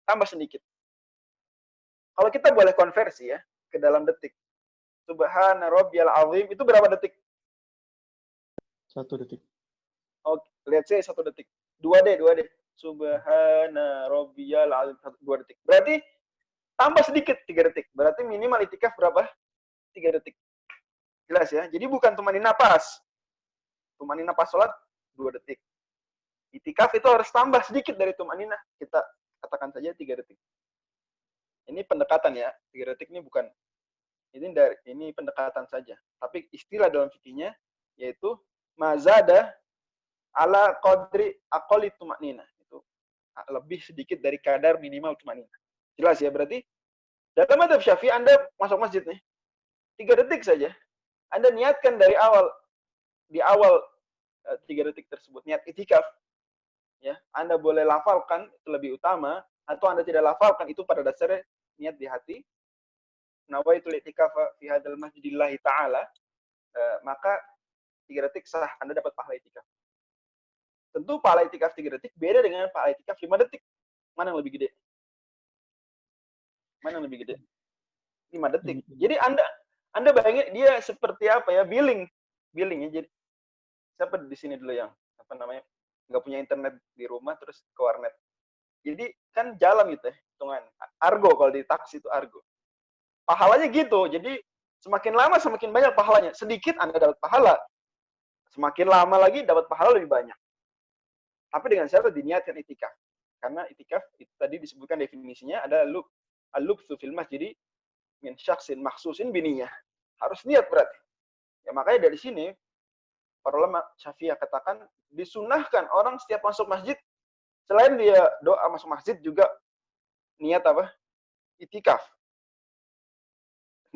Tambah sedikit. Kalau kita boleh konversi ya ke dalam detik. Subhana rabbiyal azim itu berapa detik? 1 detik. Oke, lihat saya 1 detik. 2D. Subhana rabbiyal azim 2 detik. Berarti tambah sedikit 3 detik. Berarti minimal itikaf berapa? 3 detik. Jelas ya. Jadi bukan tumaninah pas. Tumaninah pas sholat 2 detik. Itikaf itu harus tambah sedikit dari tumaninah. Kita katakan saja 3 detik. Ini pendekatan ya. 3 detik ini bukan. Ini pendekatan saja. Tapi istilah dalam fikihnya yaitu mazada ala qadri aqalli tumaninah. Itu lebih sedikit dari kadar minimal tumaninah. Jelas ya, berarti dalam mazhab Syafi'i Anda masuk masjid nih. 3 detik saja. Anda niatkan dari awal di awal 3 detik tersebut niat itikaf. Ya, Anda boleh lafalkan itu lebih utama atau Anda tidak lafalkan itu pada dasarnya niat di hati. Nawaitul i'tikafa fi hadzal masjidillahi ta'ala, maka 3 detik sah Anda dapat pahala itikaf. Tentu pahala itikaf 3 detik beda dengan pahala itikaf 5 detik. Mana yang lebih gede? Mana yang lebih gede? 5 detik. Jadi Anda bayangin dia seperti apa ya? Billing ya. Jadi siapa di sini dulu yang apa namanya? Nggak punya internet di rumah terus ke warnet. Jadi kan jalan gitu ya, hitungan. Argo kalau di taksi itu argo. Pahalanya gitu. Jadi semakin lama semakin banyak pahalanya. Sedikit Anda dapat pahala. Semakin lama lagi dapat pahala lebih banyak. Tapi dengan syarat diniatkan itikaf. Karena itikaf itu tadi disebutkan definisinya ada al-lubthu fil masjid min syakhsin makhsusin biniyah. Harus niat berarti. Ya makanya dari sini para ulama Syafi'iyah katakan disunahkan orang setiap masuk masjid Selain dia doa masuk masjid juga niat apa? Itikaf.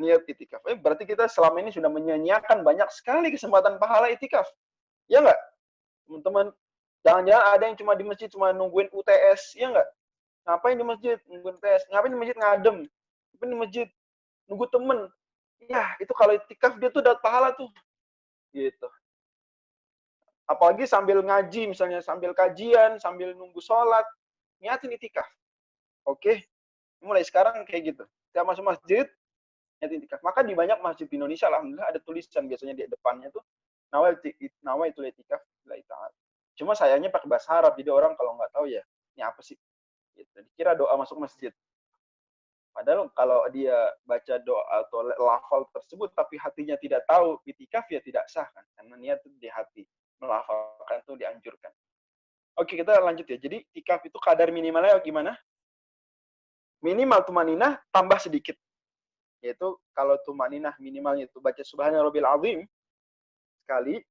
Niat itikaf. Berarti kita selama ini sudah menyanyiakan banyak sekali kesempatan pahala itikaf. Ya nggak? Teman-teman, jangan-jangan ada yang cuma di masjid cuma nungguin UTS, ya nggak? Ngapain di masjid nungguin UTS? Ngapain di masjid ngadem? Ngapain di masjid nunggu temen? Ya, itu kalau itikaf dia tuh dapat pahala tuh. Gitu. Apalagi sambil ngaji, misalnya sambil kajian, sambil nunggu sholat, niatin itikaf. Oke? Mulai sekarang kayak gitu. Setiap masuk masjid, niatin itikaf. Maka di banyak masjid di Indonesia, alhamdulillah ada tulisan biasanya di depannya tuh, nawaitul itikaf lillahi ta'ala. Cuma sayangnya pakai bahasa Arab, jadi orang kalau nggak tahu ya, ini apa sih? Gitu. Dikira doa masuk masjid. Padahal kalau dia baca doa atau lafal tersebut, tapi hatinya tidak tahu itikaf, ya tidak sah kan? Karena niat itu di hati. Melafalkan itu dianjurkan. Oke, kita lanjut ya. Jadi itikaf itu kadar minimalnya gimana? Minimal tumaninah tambah sedikit. Yaitu kalau tumaninah minimalnya itu baca subhana rabbil azim sekali,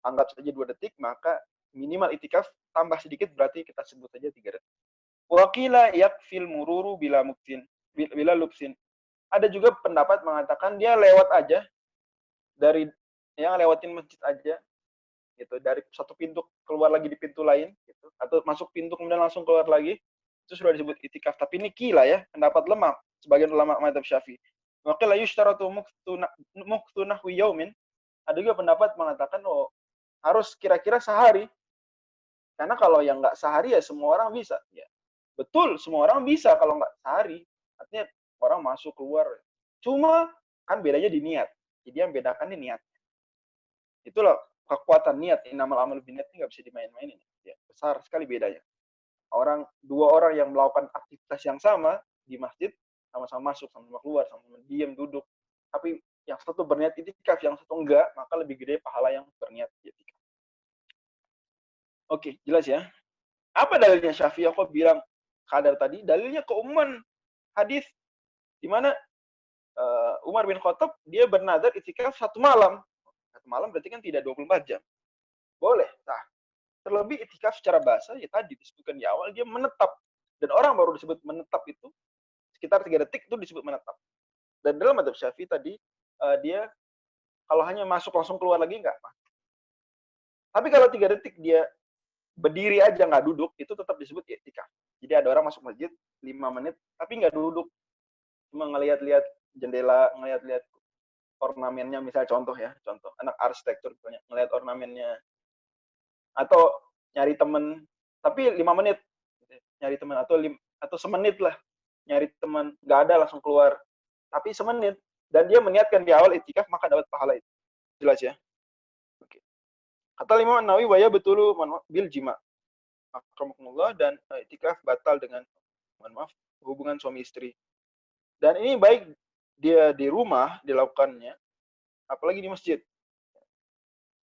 anggap saja 2 detik, maka minimal itikaf tambah sedikit berarti kita sebut saja 3 detik. Waqila yakfil mururu bila lubsin. Ada juga pendapat mengatakan dia lewat aja dari yang lewatin masjid aja gitu, dari satu pintu keluar lagi di pintu lain gitu, atau masuk pintu kemudian langsung keluar lagi, itu sudah disebut itikaf. Tapi ini kila ya, pendapat lemah sebagian ulama mazhab Syafi'i. Waqila yushtaratu muqtu nahwi yaumin. Ada juga pendapat mengatakan harus kira-kira sehari. Karena kalau yang nggak sehari ya semua orang bisa. Ya, betul, semua orang bisa kalau nggak sehari. Artinya orang masuk keluar. Cuma kan bedanya di niat. Jadi yang bedakan di niat. Itulah kekuatan niat. Innamal amalu binniyat ini nggak bisa dimain-mainin. Ya, besar sekali bedanya. Dua orang yang melakukan aktivitas yang sama di masjid, sama-sama masuk, sama-sama keluar, sama-sama diam, duduk. Tapi yang satu berniat itikaf, yang satu enggak, maka lebih gede pahala yang berniat itikaf. Oke, jelas ya. Apa dalilnya Syafi'i? Aku bilang kadar tadi, dalilnya keumuman hadis di mana Umar bin Khattab dia bernadar itikaf 1 malam. 1 malam berarti kan tidak 24 jam. Boleh. Nah, terlebih itikaf secara bahasa ya tadi disebutkan di awal dia menetap. Dan orang baru disebut menetap itu sekitar 3 detik itu disebut menetap. Dan dalam mazhab Syafi'i tadi dia kalau hanya masuk langsung keluar lagi enggak. Tapi kalau 3 detik dia berdiri aja nggak duduk, itu tetap disebut iktikaf. Jadi ada orang masuk masjid 5 menit, tapi nggak duduk. Cuma ngelihat-lihat jendela, ngelihat-lihat ornamennya, misalnya contoh anak arsitektur misalnya, ngelihat ornamennya. Atau nyari temen, tapi 5 menit. Nyari temen, atau semenit lah. Nyari teman, nggak ada langsung keluar. Tapi semenit. Dan dia meniatkan di awal iktikaf, maka dapat pahala itu. Jelas ya? Oke. Kata Imam An-Nawawi, waya betulu bil jima. Akramakumullah, dan iktikaf batal dengan hubungan suami istri. Dan ini baik dia di rumah dilakukannya, apalagi di masjid.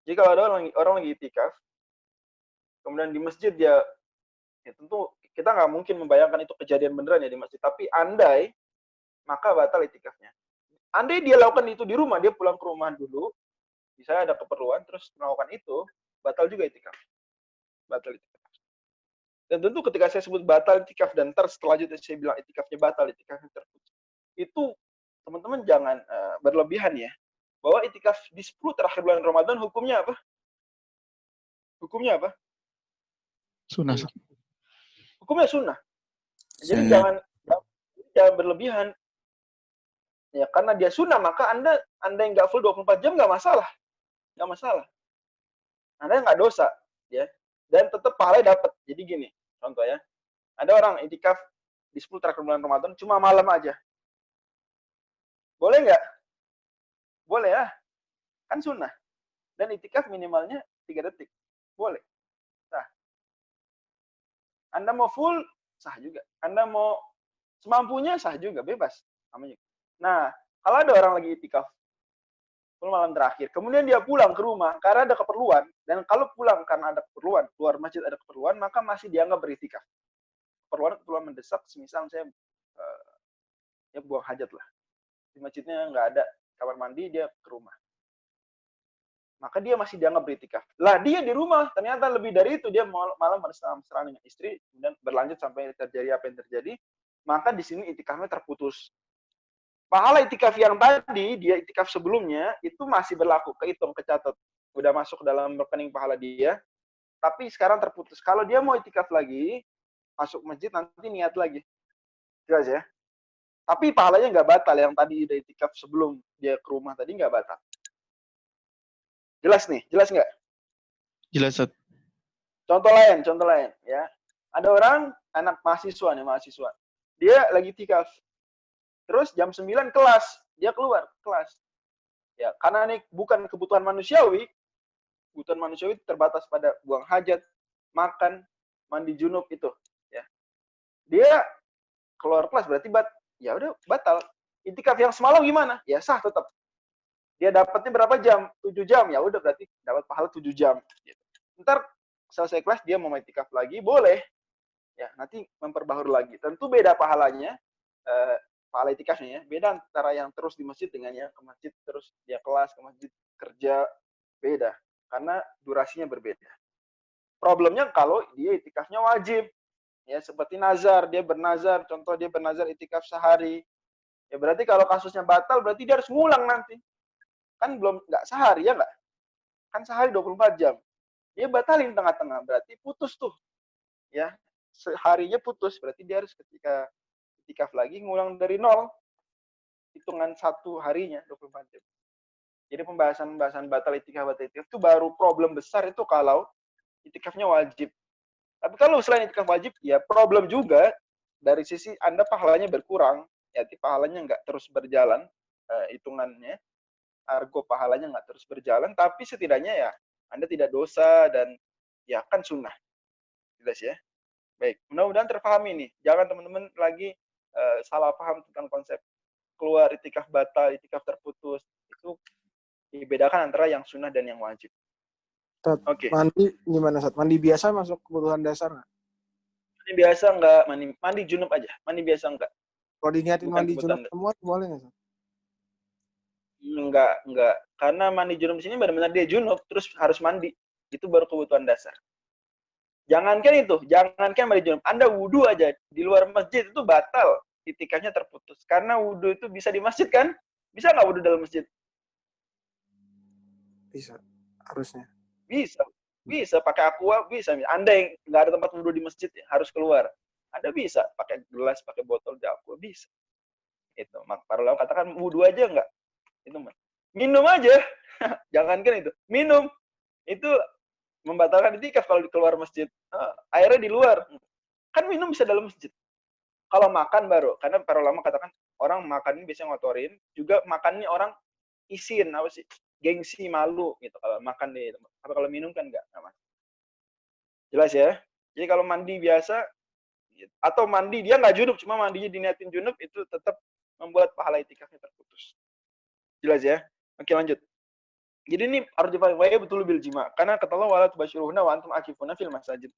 Jika ada orang lagi iktikaf, kemudian di masjid dia, ya tentu kita nggak mungkin membayangkan itu kejadian beneran ya di masjid. Tapi andai, maka batal iktikafnya. Andai dia lakukan itu di rumah, dia pulang ke rumah dulu, misalnya ada keperluan, terus melakukan itu, batal juga iktikaf. Batal iktikaf. Dan tentu ketika saya sebut batal itikaf dan selanjutnya saya bilang itikafnya batal, itikafnya terputus. Itu teman-teman jangan berlebihan ya. Bahwa itikaf di 10 terakhir bulan Ramadan hukumnya apa? Hukumnya apa? Sunnah. Hukumnya sunnah. Jadi jangan berlebihan. Ya karena dia sunnah maka Anda yang nggak full 24 jam nggak masalah. Nggak masalah. Anda nggak dosa, ya. Dan tetap pahala dapat. Jadi gini, contoh ya. Ada orang itikaf di 10 terakhir bulan Ramadan cuma malam aja. Boleh nggak? Boleh ya. Kan sunnah. Dan itikaf minimalnya 3 detik. Boleh. Sah. Anda mau full, sah juga. Anda mau semampunya, sah juga. Bebas. Namanya. Nah, kalau ada orang lagi itikaf full malam terakhir, kemudian dia pulang ke rumah karena ada keperluan, dan kalau pulang karena ada keperluan, keluar masjid ada keperluan, maka masih dianggap beritikaf. Keperluan mendesak, semisal saya ya buang hajat lah. Di masjidnya nggak ada kamar mandi, dia ke rumah. maka dia masih dianggap beritikaf. Lah dia di rumah ternyata lebih dari itu, dia malah mesra-mesraan dengan istri, kemudian berlanjut sampai terjadi apa yang terjadi, maka di sini itikafnya terputus. Pahala itikaf yang tadi, dia itikaf sebelumnya, itu masih berlaku, kehitung, kecatat. Udah masuk dalam rekening pahala dia, tapi sekarang terputus. Kalau dia mau itikaf lagi, masuk masjid, nanti niat lagi. Jelas ya? Tapi pahalanya nggak batal, yang tadi udah itikaf sebelum dia ke rumah tadi nggak batal. Jelas nih? Jelas nggak? Jelas, Ustaz. Contoh lain, ya. Ada orang, anak mahasiswa. Dia lagi itikaf. Terus jam 9 kelas, dia keluar kelas. Ya, karena ini bukan kebutuhan manusiawi terbatas pada buang hajat, makan, mandi junub itu, ya. Dia keluar kelas berarti ya udah batal. Itikaf yang semalam gimana? Ya sah tetap. Dia dapatnya berapa jam? 7 jam. Ya udah berarti dapat pahala 7 jam. Gitu. Ntar selesai kelas dia mau itikaf lagi, boleh. Ya, nanti memperbaharui lagi. Tentu beda pahalanya. Pahala itikafnya ya, beda antara yang terus di masjid dengan yang ke masjid terus dia kelas, ke masjid kerja, beda karena durasinya berbeda. Problemnya kalau dia itikafnya wajib, ya seperti nazar, dia bernazar, contoh dia bernazar itikaf sehari, ya berarti kalau kasusnya batal berarti dia harus ngulang nanti, kan belum nggak sehari ya nggak, kan sehari 24 jam, dia batalin tengah-tengah berarti putus tuh, ya seharinya putus berarti dia harus ketika itikaf lagi ngulang dari nol, hitungan satu harinya 24 jam. Jadi pembahasan batal itikaf itu baru problem besar itu kalau itikafnya wajib. Tapi kalau selain itikaf wajib, ya problem juga dari sisi Anda pahalanya berkurang, ya pahalanya nggak terus berjalan, hitungannya, argo pahalanya nggak terus berjalan, tapi setidaknya ya Anda tidak dosa dan ya kan sunnah. Jelas ya? Baik, mudah-mudahan terpahami nih. Jangan teman-teman lagi salah paham tentang konsep keluar itikaf batal, itikaf terputus. Itu dibedakan antara yang sunnah dan yang wajib. Oke. Mandi gimana, Sat? Mandi biasa masuk kebutuhan dasar nggak? Mandi biasa enggak, mandi junub aja. Mandi biasa enggak. Kalau diniatin Bukan mandi junub kebutuhan. semua, boleh nggak, Sat? Enggak. Karena mandi junub di sini benar-benar dia junub, terus harus mandi. Itu baru kebutuhan dasar. Jangankan mandi junub. Anda wudhu aja di luar masjid itu batal. Itikafnya terputus. Karena wudhu itu bisa di masjid kan? Bisa nggak wudhu dalam masjid? Bisa, harusnya. Bisa pakai aqua, bisa. Anda yang nggak ada tempat wudhu di masjid, ya, harus keluar. Anda bisa pakai gelas, pakai botol di aqua, bisa. Itu. Maka para ulama katakan wudhu aja nggak. Itu minum aja. Jangankan itu. Minum. Itu membatalkan itikaf kalau keluar masjid. Airnya di luar. Kan minum bisa dalam masjid. Kalau makan baru. Karena para ulama katakan orang makan ini biasanya ngotorin. Juga makannya orang isin. Apa sih? Gengsi, malu gitu kalau makan di tempat. Tapi kalau minum kan enggak mas. Jelas ya. Jadi kalau mandi biasa atau mandi dia nggak junub, cuma mandinya diniatin junub, itu tetap membuat pahala itikafnya terputus. Jelas ya. Oke, lanjut. Jadi ini harus dipahami betul bil jima. Karena kata Allah wala tubashiruhunna wa antum akifuna fil masajid.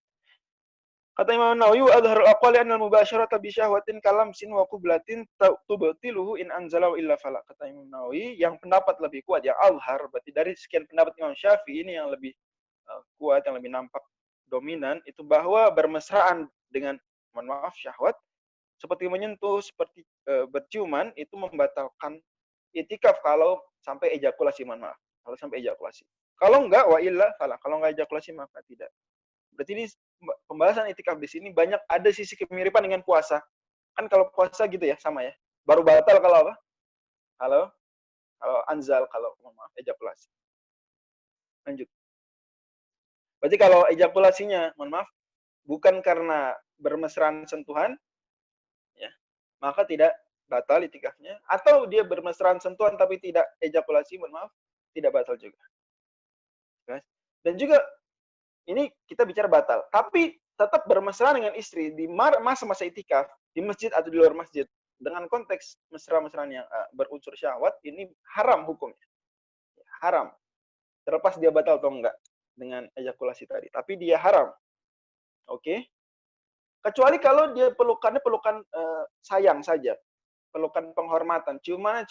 Kata Imam Nawawi, adharul aqwali anal mubasyarata bi syahwatin kalamsin wa qublatin tubtiluhu in anzala illa fala. Kata Imam Nawawi, yang pendapat lebih kuat, yang azhar, berarti dari sekian pendapat Imam Syafi'i ini yang lebih kuat, yang lebih nampak dominan, itu bahwa bermesraan dengan, mohon maaf, syahwat, seperti menyentuh, seperti berciuman, itu membatalkan itikaf kalau sampai ejakulasi, mohon maaf. Kalau sampai ejakulasi. Kalau enggak, wa illa fala. Kalau enggak ejakulasi, maka tidak. Berarti ini pembahasan itikaf di sini banyak ada sisi kemiripan dengan puasa. Kan kalau puasa gitu ya, sama ya. Baru batal kalau apa? Kalau anzal, kalau mohon maaf, ejakulasi. Lanjut. Berarti kalau ejakulasinya, mohon maaf, bukan karena bermesraan sentuhan, ya, maka tidak batal itikafnya. Atau dia bermesraan sentuhan tapi tidak ejakulasi, mohon maaf, tidak batal juga. Dan juga ini kita bicara batal, tapi tetap bermesraan dengan istri di masa-masa itikaf di masjid atau di luar masjid dengan konteks mesra-mesraan yang berunsur syahwat, ini haram hukumnya. Haram. Terlepas dia batal atau enggak dengan ejakulasi tadi, tapi dia haram. Oke? Kecuali kalau dia pelukannya pelukan sayang saja. Pelukan penghormatan, ciuman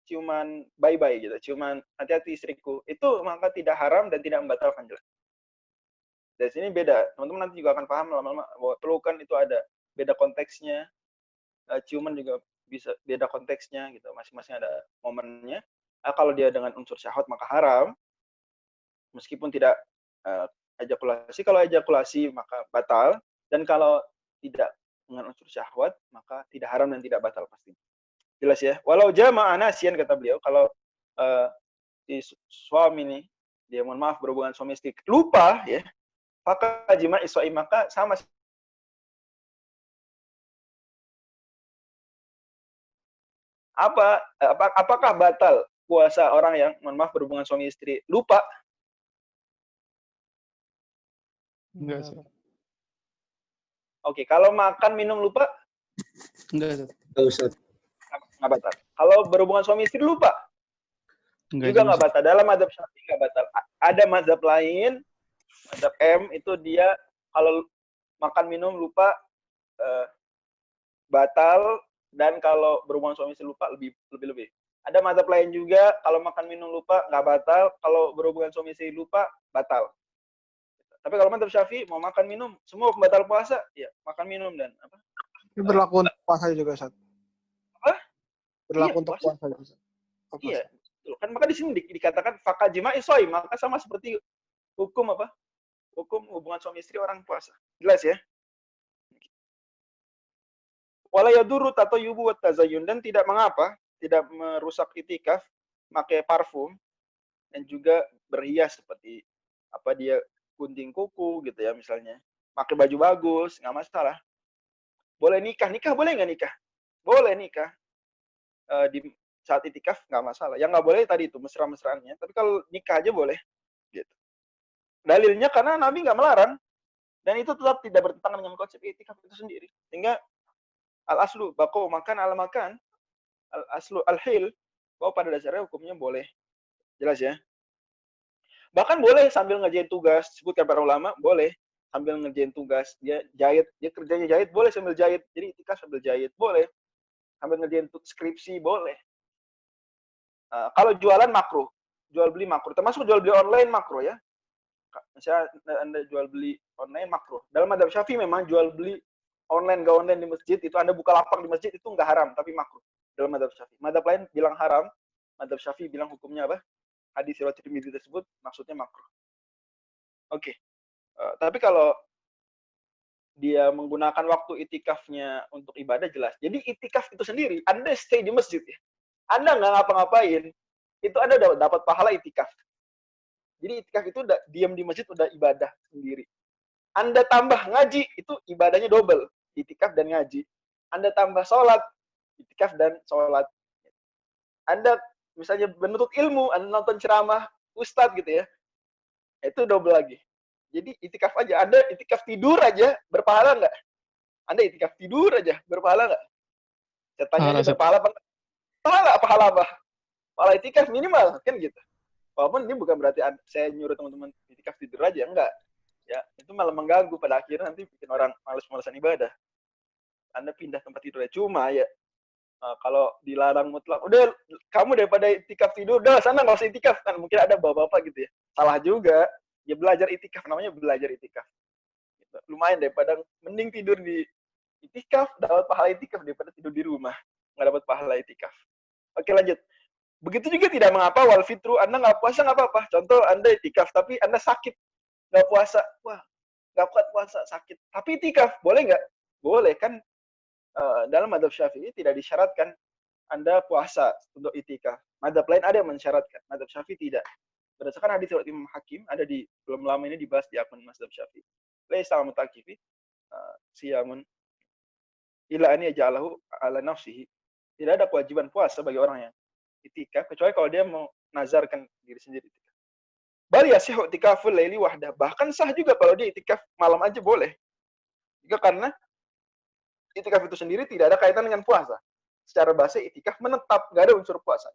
ciuman bye-bye gitu, ciuman hati-hati istriku, itu maka tidak haram dan tidak membatalkan jelas. Dari sini beda, teman-teman nanti juga akan paham lama-lama bahwa pelukan itu ada beda konteksnya, ciuman juga bisa beda konteksnya gitu, masing-masing ada momennya. Kalau dia dengan unsur syahwat maka haram, meskipun tidak ejakulasi. Kalau ejakulasi maka batal, dan kalau tidak dengan unsur syahwat maka tidak haram dan tidak batal pasti. Jelas ya. Walau jama'a nasian kata beliau, kalau si suami nih dia mohon maaf berhubungan suami istri lupa ya, maka jima'i shaim, maka sama apakah batal puasa orang yang mohon maaf berhubungan suami istri lupa? Enggak, Ustaz. Oke, kalau makan minum lupa? Enggak, Ustaz. Ustaz. Nggak batal. Kalau berhubungan suami istri lupa? Juga nggak batal. Dalam mazhab Syafi'i nggak batal. Ada mazhab lain, mazhab M itu dia kalau makan minum lupa batal, dan kalau berhubungan suami istri lupa lebih. Ada mazhab lain juga kalau makan minum lupa nggak batal, kalau berhubungan suami istri lupa batal. Tapi kalau mazhab Syafi'i mau makan minum semua pembatal puasa, ya makan minum dan apa? Ini berlaku untuk puasa juga, Ustaz. Apa? Berlaku Iya, untuk puasa. puasa juga, Ustaz. Iya, betul. Kan maka di sini dikatakan fakal jima'i shaim, maka sama seperti hukum apa? Hukum hubungan suami istri orang puasa. Jelas ya? Wala yadurru tatayyubu wat tazayyun, dan tidak mengapa, tidak merusak itikaf pakai parfum dan juga berhias seperti apa dia gunting kuku gitu ya misalnya. Pakai baju bagus, nggak masalah. Boleh nikah boleh nggak nikah? Boleh nikah. Di saat itikaf nggak masalah. Yang nggak boleh tadi itu mesra-mesraannya. Tapi kalau nikah aja boleh. Gitu. Dalilnya karena Nabi nggak melarang, dan itu tetap tidak bertentangan dengan konsep itikaf itu sendiri. Sehingga al-aslu baqo makan al-makan, al-aslu al-hil, bahwa pada dasarnya hukumnya boleh. Jelas ya? Bahkan boleh sambil ngerjain tugas, sebutkan para ulama, boleh sambil ngerjain tugas. Dia jahit, dia kerjanya jahit, boleh sambil jahit. Jadi itikaf sambil jahit, boleh. Sambil ngerjain skripsi, boleh. Kalau jualan makruh, jual beli makruh. Termasuk jual beli online makruh ya. Misalnya Anda jual beli online makruh. Dalam mazhab Syafi'i memang jual beli online nggak online di masjid itu, Anda buka lapak di masjid itu nggak haram tapi makruh dalam mazhab Syafi'i. Mazhab lain bilang haram, mazhab Syafi'i bilang hukumnya apa? Hadis riwayat Tirmidzi tersebut maksudnya makruh. Oke. Tapi kalau dia menggunakan waktu itikafnya untuk ibadah jelas. Jadi itikaf itu sendiri, Anda stay di masjid ya. Anda nggak ngapa-ngapain, itu Anda dapat pahala itikaf. Jadi itikaf itu udah diam di masjid udah ibadah sendiri. Anda tambah ngaji, itu ibadahnya double. Itikaf dan ngaji. Anda tambah sholat, itikaf dan sholat. Anda misalnya menuntut ilmu, Anda nonton ceramah ustadz gitu ya, itu double lagi. Jadi itikaf aja. Anda itikaf tidur aja, berpahala nggak? Anda itikaf tidur aja, berpahala nggak? Saya tanya aja berpahala apa? Pahala apa? Pahala itikaf minimal, kan gitu. Walaupun ini bukan berarti saya nyuruh teman-teman itikaf tidur aja, enggak. Ya, itu malah mengganggu pada akhirnya nanti bikin orang malas-malasan ibadah. Anda pindah tempat tidurnya. Cuma ya, kalau dilarang mutlak, udah kamu daripada itikaf tidur, udah sana nggak usah itikaf. Kan mungkin ada bapak-bapak gitu ya. Salah juga. Ya belajar itikaf, namanya belajar itikaf. Gitu. Lumayan daripada mending tidur di itikaf, dapat pahala itikaf daripada tidur di rumah. Nggak dapat pahala itikaf. Oke lanjut. Begitu juga tidak mengapa wal fitru, Anda nggak puasa nggak apa-apa. Contoh Anda itikaf tapi Anda sakit, nggak puasa, wah nggak kuat puasa, sakit. Tapi itikaf boleh nggak? Boleh kan? Dalam mazhab Syafi'i tidak disyaratkan Anda puasa untuk itikaf. Mazhab lain ada yang mensyaratkan, mazhab Syafi'i tidak. Berdasarkan hadis riwayat Imam Hakim ada di belum lama ini dibahas di akun mazhab Syafi'i. Laisa mutakifi siyamun illa an yaj'alahu ala nafsihi. Tidak ada kewajiban puasa bagi orang yang itikaf kecuali kalau dia mau nazarkan diri sendiri. Bal yasihu itikaful laili wahdah. Bahkan sah juga kalau dia itikaf malam aja boleh. Juga karena itikaf itu sendiri tidak ada kaitan dengan puasa. Secara bahasa itikaf menetap, enggak ada unsur puasa.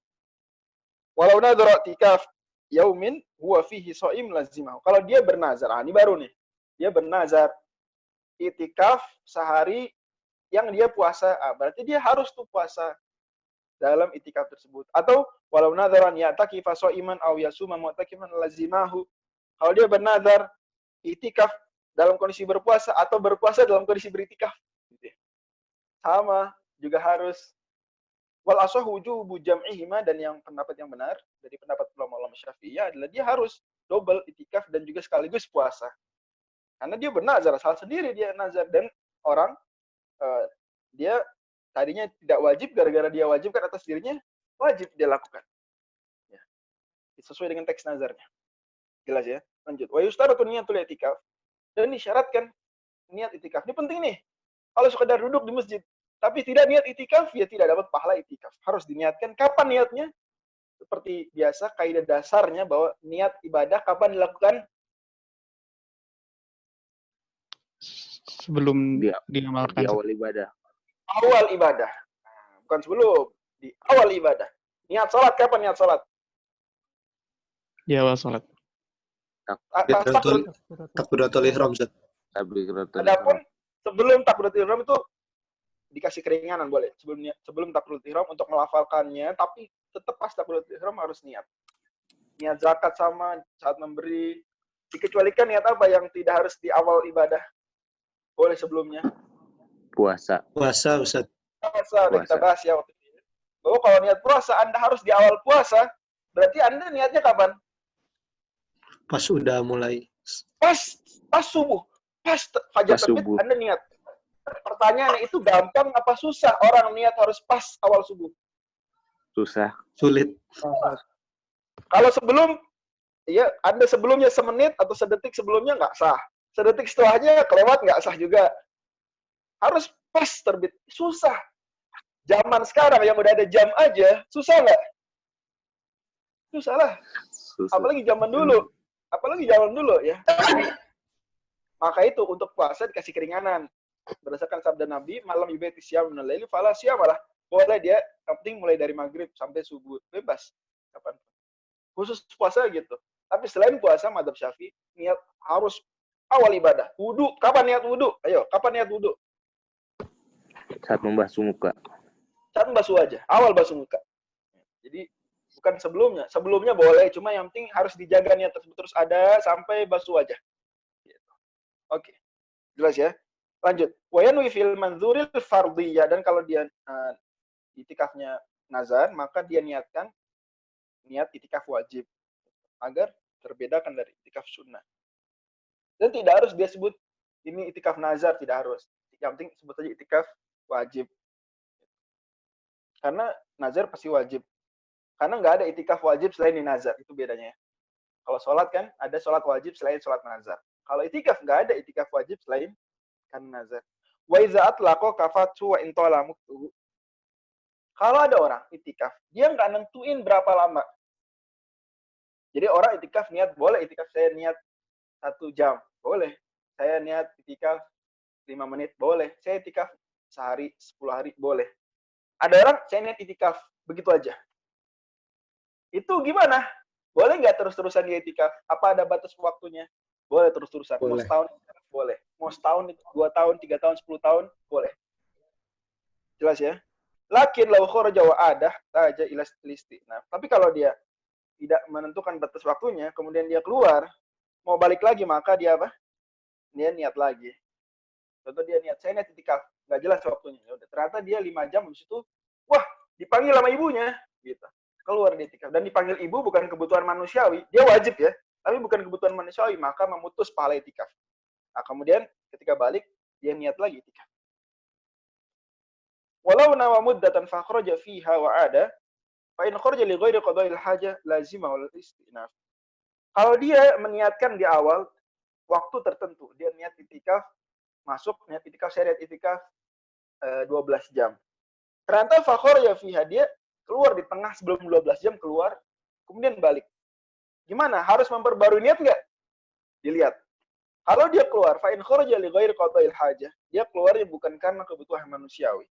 Walau nadhara itikaf yaumin huwa fihi shaim lazimah. Kalau dia bernazar, ini baru nih. Dia bernazar itikaf sehari yang dia puasa, berarti dia harus tuh puasa dalam itikaf tersebut. Atau walau nadharan ya'takifa sha'iman aw yasuma mu'takifan lazimahu. Kalau dia bernazar itikaf dalam kondisi berpuasa atau berpuasa dalam kondisi beritikaf, gitu ya. Sama juga harus. Wal ashahu wujubu jam'ihima, dan yang pendapat yang benar dari pendapat ulama-ulama Syafi'iyah adalah dia harus double itikaf dan juga sekaligus puasa. Karena dia bernazar, salah sendiri dia nazar, dan orang dia tadinya tidak wajib, gara-gara dia wajibkan atas dirinya, wajib dia lakukan. Ya. Sesuai dengan teks nazarnya. Jelas ya? Lanjut. Wa yustaratu niyatul i'tikaf, dan disyaratkan niat itikaf. Ini penting nih. Kalau sekedar duduk di masjid tapi tidak niat itikaf, ya tidak dapat pahala itikaf. Harus diniatkan. Kapan niatnya? Seperti biasa, kaidah dasarnya bahwa niat ibadah kapan dilakukan? Sebelum diamalkan. Di awal ibadah. Awal ibadah. Bukan sebelum. Di awal ibadah. Niat sholat, kapan niat sholat? Di awal sholat. Takbiratul ihram, Ustaz. Adapun sebelum takbiratul ihram itu dikasih keringanan, boleh. Sebelum takbiratul ihram untuk melafalkannya, tapi tetap pas takbiratul ihram harus niat. Niat zakat sama saat memberi. Dikecualikan niat apa yang tidak harus di awal ibadah. Boleh sebelumnya. Puasa, Ustaz. Puasa, udah kita bahas ya waktu itu. Bahwa kalau niat puasa, Anda harus di awal puasa, berarti Anda niatnya kapan? Pas udah mulai. Pas subuh. Pas fajar terbit, subuh. Anda niat. Pertanyaannya, itu gampang apa susah orang niat harus pas awal subuh? susah. Sulit. Kalau sebelum, ya Anda sebelumnya semenit atau sedetik sebelumnya nggak sah. Sedetik setelahnya kelewat nggak sah juga. Harus pas terbit. Susah. Zaman sekarang yang udah ada jam aja, susah nggak? Susah lah. Susah. Apalagi zaman dulu ya. Maka itu untuk puasa dikasih keringanan. Berdasarkan sabda Nabi, malam yubati siyam minal laili fala siyamalah. Boleh dia, yang penting mulai dari maghrib sampai subuh. Bebas. Kapan? Khusus puasa gitu. Tapi selain puasa, madzhab Syafi'i, niat harus awal ibadah. Wudu. Kapan niat wudu? Ayo, kapan niat wudu? Saat membasuh muka. Saat basuh wajah. Awal basuh muka. Jadi, bukan sebelumnya. Sebelumnya boleh, cuma yang penting harus dijaga niat tersebut terus ada sampai basuh wajah. Gitu. Oke. Jelas ya? Lanjut. Wa yanwi fil manzuril fardhiyah, dan kalau dia itikafnya nazar, maka dia niatkan niat itikaf wajib agar terbedakan dari itikaf sunnah. Dan tidak harus dia sebut ini itikaf nazar, tidak harus. Yang penting sebut saja itikaf wajib. Karena nazar pasti wajib. Karena nggak ada itikaf wajib selain di nazar, itu bedanya. Kalau sholat kan ada sholat wajib selain sholat nazar. Kalau itikaf nggak ada itikaf wajib selain kan nazar. Wa iza atlaqa kafatu wa in tala muktuhu. Kalau ada orang itikaf, dia nggak nentuin berapa lama. Jadi orang itikaf niat, boleh itikaf saya niat 1 jam, boleh. Saya niat itikaf 5 menit, boleh. Saya itikaf sehari, 10 hari, boleh. Ada orang saya niat itikaf, begitu aja. Itu gimana? Boleh nggak terus-terusan dia itikaf? Apa ada batas waktunya? Boleh terus-terusan. Mau setahun, boleh. Mau setahun, 2 tahun, 3 tahun, 10 tahun, boleh. Jelas ya? Lakin lau kharaja wa adah taja ila istinaf. Tapi kalau dia tidak menentukan batas waktunya, kemudian dia keluar, mau balik lagi, maka dia apa? Dia niat lagi. Contoh dia niat, saya niat itikaf, nggak jelas waktunya. Ya udah, ternyata dia 5 jam, habis itu, wah, dipanggil sama ibunya, gitu. Keluar di itikaf. Dan dipanggil ibu bukan kebutuhan manusiawi, dia wajib ya, tapi bukan kebutuhan manusiawi, maka memutus pahala itikaf. Nah, kemudian ketika balik, dia niat lagi itikaf. Walau nawa muddatan fa kharaja fiha wa ada, fa in kharaja li ghairi qada'il hajah lazimah wal istinaf. Kalau dia meniatkan di awal waktu tertentu, dia niat itikaf, masuk niat itikaf, saya niat itikaf 12 jam. Ternyata fa kharaja fiha, dia keluar di tengah sebelum 12 jam keluar, kemudian balik. Gimana? Harus memperbarui niat enggak? Dilihat. Kalau dia keluar, fa in kharaja li ghairi qada'il hajah, dia keluarnya bukan karena kebutuhan manusiawi.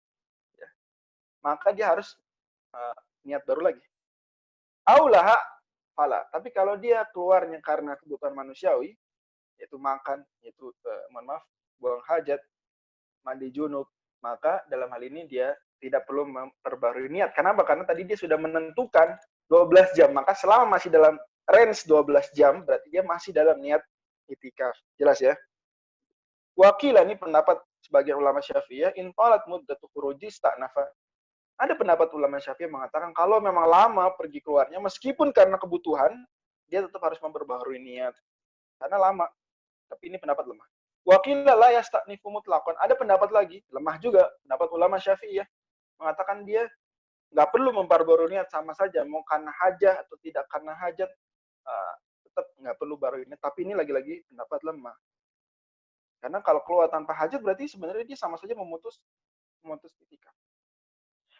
Maka dia harus niat baru lagi. Aulaha fala. Tapi kalau dia keluarnya karena kebutuhan manusiawi, yaitu makan, yaitu mohon maaf, buang hajat, mandi junub, maka dalam hal ini dia tidak perlu memperbarui niat. Kenapa? Karena tadi dia sudah menentukan 12 jam. Maka selama masih dalam range 12 jam, berarti dia masih dalam niat itikaf. Jelas ya? Wakilah ini pendapat sebagian ulama Syafi'iyah, in talat muddatu khuruji sta'nafa. Ada pendapat ulama Syafi'i mengatakan kalau memang lama pergi keluarnya, meskipun karena kebutuhan, dia tetap harus memperbaharui niat. Karena lama. Tapi ini pendapat lemah. Wakilah la yasta'nifu mutlaqan. Ada pendapat lagi, lemah juga. Pendapat ulama Syafi'i ya, mengatakan dia nggak perlu memperbarui niat, sama saja. Mau karena hajat atau tidak karena hajat, tetap nggak perlu baru niat. Tapi ini lagi-lagi pendapat lemah. Karena kalau keluar tanpa hajat, berarti sebenarnya dia sama saja memutus itikaf.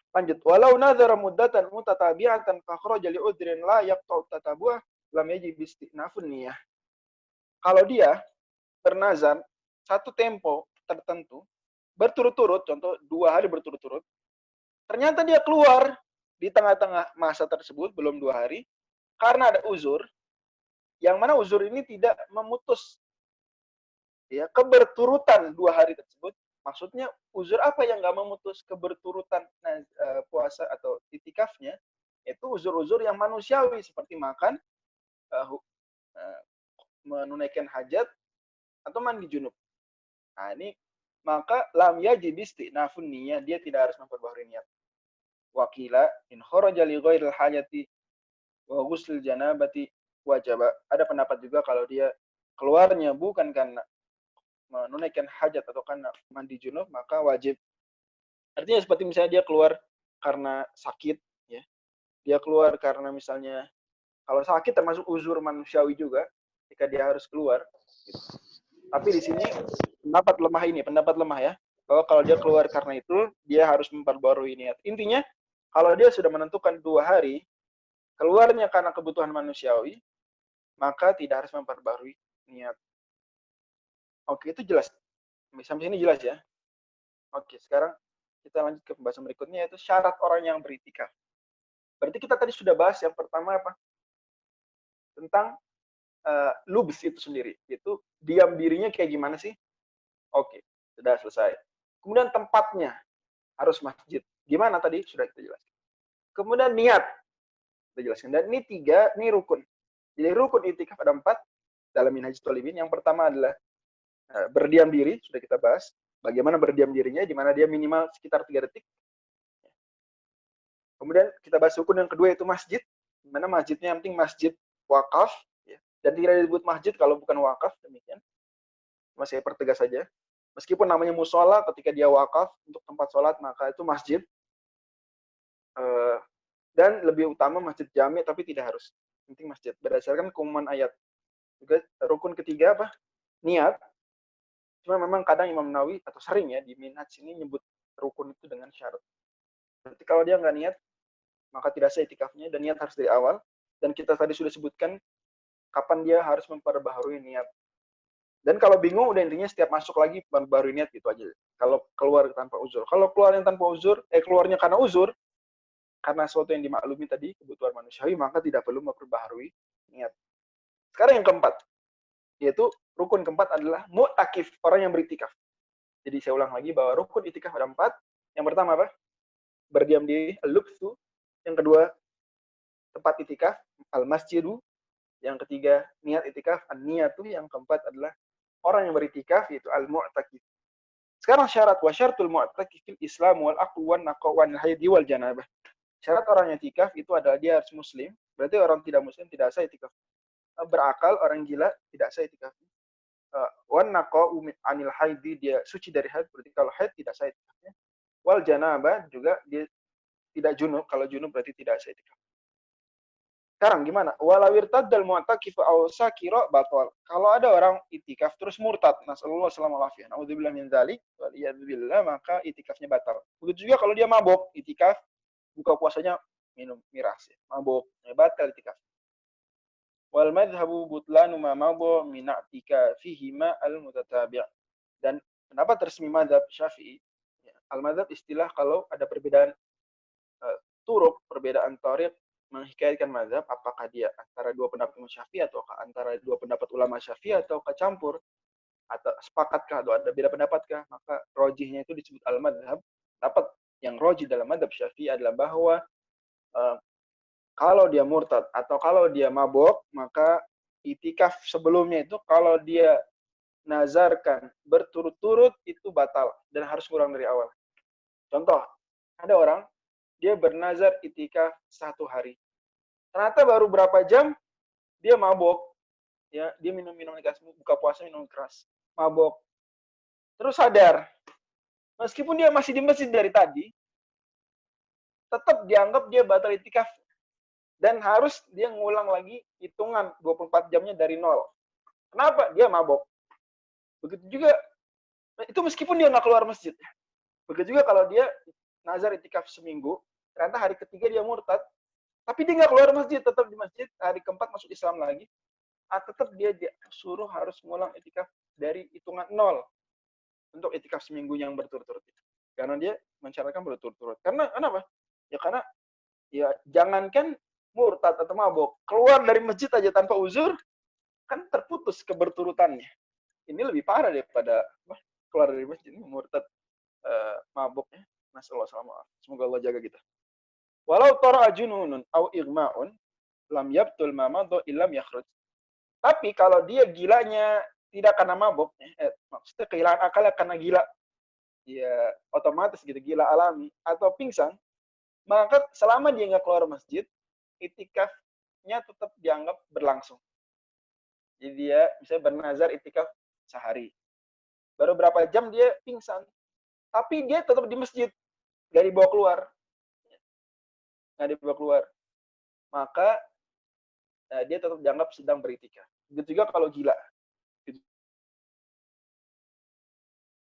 Lanjut, walau nazara muddatan mutatabi'atan fakhraja li'udhrin la yaqta'u tatabu'ah lam yajib istinafun niyah. Kalau dia bernazar satu tempo tertentu berturut-turut, contoh 2 hari berturut-turut, ternyata dia keluar di tengah-tengah masa tersebut belum 2 hari karena ada uzur, yang mana uzur ini tidak memutus ya keberturutan 2 hari tersebut. Maksudnya uzur apa yang nggak memutus keberturutan puasa atau itikafnya? Itu uzur-uzur yang manusiawi seperti makan, menunaikan hajat, atau mandi junub. Nah ini maka lam yajib istinafun niyah, dia tidak harus memperbaharui niat. Wakila in kharaja li ghairil hajati wa ghusl janabati wajaba. Ada pendapat juga kalau dia keluarnya bukan karena menunaikan hajat atau karena mandi junub, maka wajib. Artinya seperti misalnya dia keluar karena sakit, ya. Dia keluar karena misalnya, kalau sakit termasuk uzur manusiawi juga, ketika dia harus keluar. Gitu. Tapi di sini pendapat lemah ya, bahwa kalau dia keluar karena itu, dia harus memperbarui niat. Intinya, kalau dia sudah menentukan 2 hari, keluarnya karena kebutuhan manusiawi, maka tidak harus memperbarui niat. Oke, itu jelas. Sampai sini jelas ya. Oke, sekarang kita lanjut ke pembahasan berikutnya, yaitu syarat orang yang beritikaf. Berarti kita tadi sudah bahas yang pertama apa? Tentang lubs itu sendiri. Itu diam dirinya kayak gimana sih? Oke, sudah selesai. Kemudian tempatnya harus masjid. Gimana tadi? Sudah kita jelaskan. Kemudian niat. Kita jelaskan. Dan ini 3, ini rukun. Jadi rukun itikaf ada 4 dalam Minhajul Thalibin. Yang pertama adalah berdiam diri, sudah kita bahas. Bagaimana berdiam dirinya, di mana dia minimal sekitar 3 detik. Kemudian kita bahas rukun yang kedua, itu masjid. Di mana masjidnya yang penting masjid wakaf. Ya. Dan tidak disebut masjid kalau bukan wakaf, demikian. Masih pertegas saja. Meskipun namanya musola, ketika dia wakaf untuk tempat sholat, maka itu masjid. Dan lebih utama masjid jami, tapi tidak harus. Penting masjid. Berdasarkan keumuman ayat. Juga rukun ketiga apa? Niat. Cuma memang kadang Imam Nawawi atau sering ya di Minhaj ini nyebut rukun itu dengan syarat. Berarti kalau dia nggak niat, maka tidak sah itikafnya, dan niat harus dari awal. Dan kita tadi sudah sebutkan kapan dia harus memperbaharui niat. Dan kalau bingung, udah intinya setiap masuk lagi memperbaharui niat, gitu aja. Kalau keluar tanpa uzur. Kalau keluarnya tanpa uzur, keluarnya karena uzur, karena sesuatu yang dimaklumi tadi, kebutuhan manusiawi, maka tidak perlu memperbaharui niat. Sekarang yang keempat, yaitu rukun keempat adalah mu'takif, orang yang beritikaf. Jadi saya ulang lagi bahwa rukun itikaf ada 4. Yang pertama apa? Berdiam diri, al-lubthu. Yang kedua, tempat itikaf, al-masjidu. Yang ketiga, niat itikaf, an-niyatu. Yang keempat adalah orang yang beritikaf, yaitu al-mu'takif. Sekarang syarat, wa syartul mu'takif fil Islam wal aqlu wan naqa wan haidi wal janabah. Syarat orang yang itikaf itu adalah dia harus muslim. Berarti orang tidak muslim tidak sah itikaf. Berakal, orang gila tidak sah itikaf. Wan naqa'u anil haidi, dia suci dari haid, berarti kalau haid tidak sah itikafnya. Wal janabah juga dia tidak junub, kalau junub berarti tidak sah itikaf. Sekarang gimana? Walau irtaddal mu'takif aw sakira batal. Kalau ada orang itikaf terus murtad, nasallallahu alaihi wasallam, naudzubillah min dzalik, wal iyadzubillah, maka itikafnya batal. Begitu juga kalau dia mabok, itikaf, buka puasanya minum miras, ya. Mabok, batal itikaf. Wal madhhabu butlanu ma mabo min i'tikafihi ma al-mutatabi'. Dan pendapat resmi mazhab Syafi'i, ya, al-madhhab istilah kalau ada perbedaan turuk, perbedaan thariq, menghikayatkan mazhab, apakah dia antara 2 pendapat Imam Syafi'i atau antara 2 pendapat ulama Syafi'i atau kecampur, atau sepakatkah atau ada beda pendapatkah, maka rojihnya itu disebut al-madhhab. Dapat yang rajih dalam madzhab Syafi'i adalah bahwa kalau dia murtad atau kalau dia mabok, maka itikaf sebelumnya itu kalau dia nazarkan berturut-turut itu batal dan harus ngulang dari awal. Contoh, ada orang dia bernazar itikaf 1 hari. Ternyata baru berapa jam dia mabok, ya dia minum keras, buka puasa minum keras, mabok. Terus sadar, meskipun dia masih di masjid dari tadi, tetap dianggap dia batal itikaf. Dan harus dia ngulang lagi hitungan 24 jamnya dari nol. Kenapa? Dia mabok. Begitu juga, itu meskipun dia nggak keluar masjid. Begitu juga kalau dia nazar itikaf seminggu, ternyata hari ketiga dia murtad, tapi dia nggak keluar masjid, tetap di masjid, hari keempat masuk Islam lagi, tetap dia disuruh harus ngulang itikaf dari hitungan nol untuk itikaf seminggu yang berturut-turut. Karena dia mensyaratkan berturut-turut. Karena kenapa? Ya karena ya jangankan murtad atau mabok, keluar dari masjid aja tanpa uzur, kan terputus keberturutannya. Ini lebih parah daripada keluar dari masjid, ini murtad, mabok ya. Nasallahu. Semoga Allah jaga kita. Walau tara jununun au igma'un lam yabtul ma madha illam yakhruj. Tapi kalau dia gilanya tidak karena mabok, maksudnya kehilangan akalnya karena gila, ya otomatis gitu, gila alami atau pingsan, maka selama dia nggak keluar masjid, itikafnya tetap dianggap berlangsung. Jadi dia bisa bernazar itikaf sehari. Baru berapa jam dia pingsan. Tapi dia tetap di masjid. Nggak dibawa keluar. Nggak dibawa keluar. Maka dia tetap dianggap sedang beritikaf. Begitu juga kalau gila. Begitu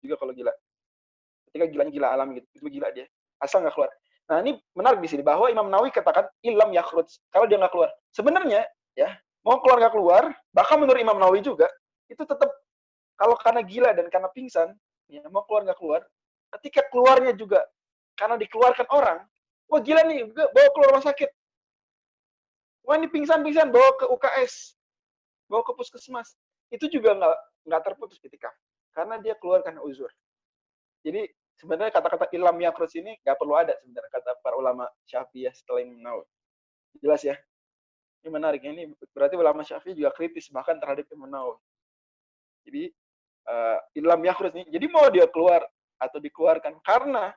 juga kalau gila. Ketika gilanya gila alam gitu. Itu gila dia. Asal nggak keluar. Nah, ini menarik di sini bahwa Imam Nawawi katakan ilam yakhruj, kalau dia nggak keluar. Sebenarnya ya, mau keluar nggak keluar, bahkan menurut Imam Nawawi juga itu tetap kalau karena gila dan karena pingsan, ya mau keluar nggak keluar, ketika keluarnya juga karena dikeluarkan orang, wah gila nih, bawa keluar rumah sakit. Wah ini pingsan, bawa ke UKS, bawa ke puskesmas. Itu juga nggak terputus ketika karena dia keluar karena uzur. Jadi sebenarnya kata-kata ilam yakhruj ini nggak perlu ada sebenarnya kata para ulama Syafi'iyah setelah Imam Nawawi. Jelas ya? Ini menarik. Ini berarti ulama Syafi'i juga kritis bahkan terhadap Imam Nawawi. Jadi ilam yakhruj ini. Jadi mau dia keluar atau dikeluarkan karena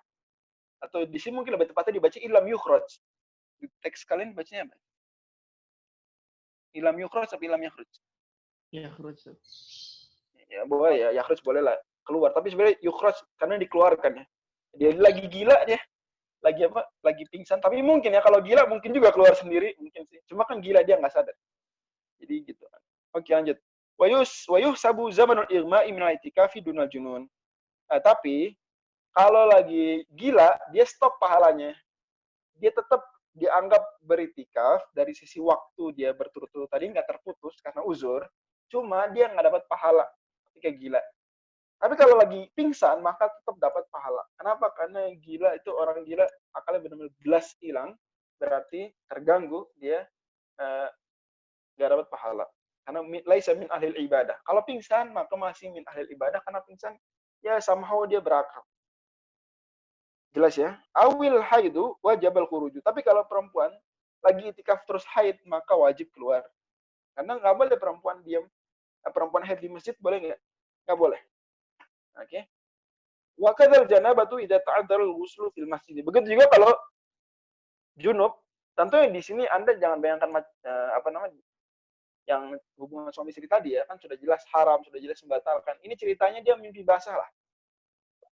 atau di sini mungkin lebih tepatnya dibaca ilam yukhraj. Di teks kalian bacanya apa? Ilam yukhraj atau ilam yakhruj? Yakhruj. Ya boleh ya, yakhruj boleh lah. Keluar, tapi sebenarnya yukhraj karena dikeluarkan ya. Dia lagi gila dia, lagi apa? Lagi pingsan. Tapi mungkin ya kalau gila mungkin juga keluar sendiri, mungkin sih. Cuma kan gila dia nggak sadar. Jadi gitu. Oke lanjut. Wayuh sabu zamanul irma'i minal itikafi dunal junun. Tapi kalau lagi gila dia stop pahalanya. Dia tetap dianggap beritikaf dari sisi waktu dia berturut-turut tadi nggak terputus karena uzur. Cuma dia nggak dapat pahala ketika gila. Tapi kalau lagi pingsan, maka tetap dapat pahala. Kenapa? Karena gila itu orang gila, akalnya benar-benar belas hilang, berarti terganggu, dia nggak dapat pahala. Karena laisa min ahlil ibadah. Kalau pingsan, maka masih min ahlil ibadah, karena pingsan, ya somehow dia berakal. Jelas ya? Awil haidu wajabal khuruju. Tapi kalau perempuan lagi itikaf terus haid, maka wajib keluar. Karena nggak boleh perempuan diam. Perempuan haid di masjid boleh nggak? Nggak boleh. Oke. Wa kadzal janabatu idza ta'adzarul ghuslu fil masjid. Begitu juga kalau junub, tentunya di sini Anda jangan bayangkan yang hubungan suami istri tadi ya, kan sudah jelas haram, sudah jelas membatalkan. Ini ceritanya dia mimpi basah lah.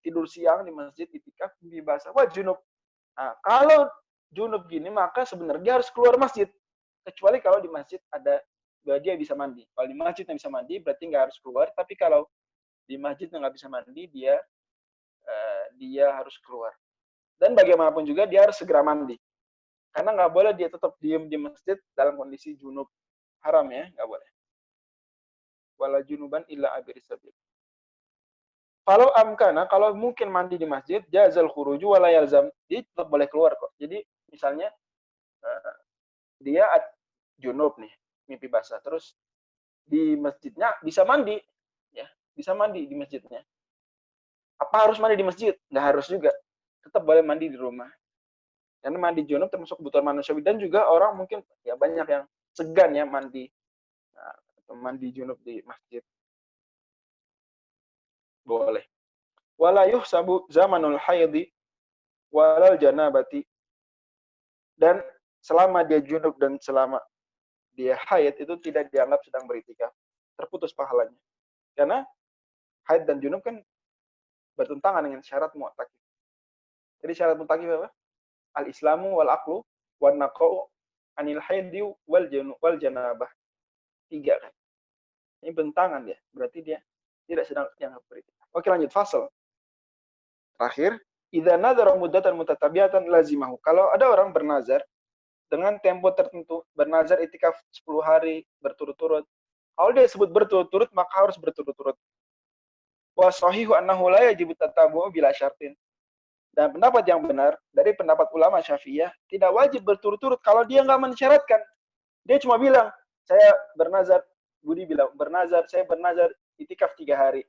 Tidur siang di masjid itikaf mimpi basah. Wah, junub. Nah, kalau junub gini maka sebenarnya dia harus keluar masjid. Kecuali kalau di masjid ada dia bisa mandi. Kalau di masjid yang bisa mandi berarti nggak harus keluar, tapi kalau di masjid yang nggak bisa mandi, dia harus keluar. Dan bagaimanapun juga dia harus segera mandi. Karena nggak boleh dia tetap diem di masjid dalam kondisi junub. Haram ya, nggak boleh. Wala junuban illa abiri sabil. Kalau amkana, kalau mungkin mandi di masjid, jazal khuruju wala yalzam. Dia tetap boleh keluar kok. Jadi misalnya dia junub nih, mimpi basah. Terus di masjidnya bisa mandi. Ya, bisa mandi di masjidnya. Apa harus mandi di masjid? Nggak harus juga. tetap boleh mandi di rumah. Karena mandi junub termasuk kebutuhan manusiawi, dan juga orang mungkin ya banyak yang segan ya mandi mandi junub di masjid. Boleh. Wala yuhsabu zamanul haidhi walal janabati. Dan selama dia junub dan selama dia haid itu tidak dianggap sedang beritikaf. Terputus pahalanya. Karena haid dan junub kan bertentangan dengan syarat mu'takif. Jadi syarat mu'takif apa? Al-islamu wal aqlu wan naqau anil haidi wal janabah. 3 kan. Ini bentangan dia. Berarti dia tidak sedang dianggap beritikaf. Oke, lanjut fasal. Terakhir, idza nadhara muddatan mutatabiatan lazimahu. Kalau ada orang bernazar dengan tempo tertentu, bernazar itikaf 10 hari berturut-turut. Kalau dia sebut berturut-turut, maka harus berturut-turut. Wa sahihu annahu la yajibu tatabu'u bila syartin. Dan pendapat yang benar dari pendapat ulama Syafi'iyah, tidak wajib berturut-turut kalau dia nggak mensyaratkan. Dia cuma bilang, saya bernazar, Budi bilang, saya bernazar itikaf 3 hari.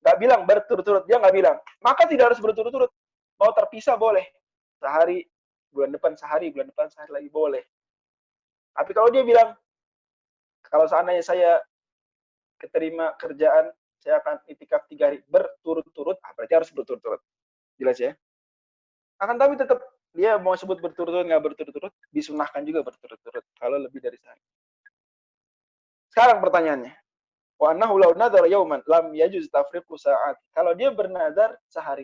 Nggak bilang berturut-turut, dia nggak bilang. Maka tidak harus berturut-turut. Mau terpisah boleh. Sehari, bulan depan sehari lagi boleh. Tapi kalau dia bilang, kalau seandainya saya keterima kerjaan, saya akan itikaf 3 hari berturut-turut, berarti harus berturut-turut. Jelas ya? Akan tapi tetap dia mau sebut berturut-turut, nggak berturut-turut, disunahkan juga berturut-turut. Kalau lebih dari sehari. Sekarang pertanyaannya. Wa annahu law nadhara yawman lam yajuz tafriqu sa'at. Kalau dia bernazar sehari,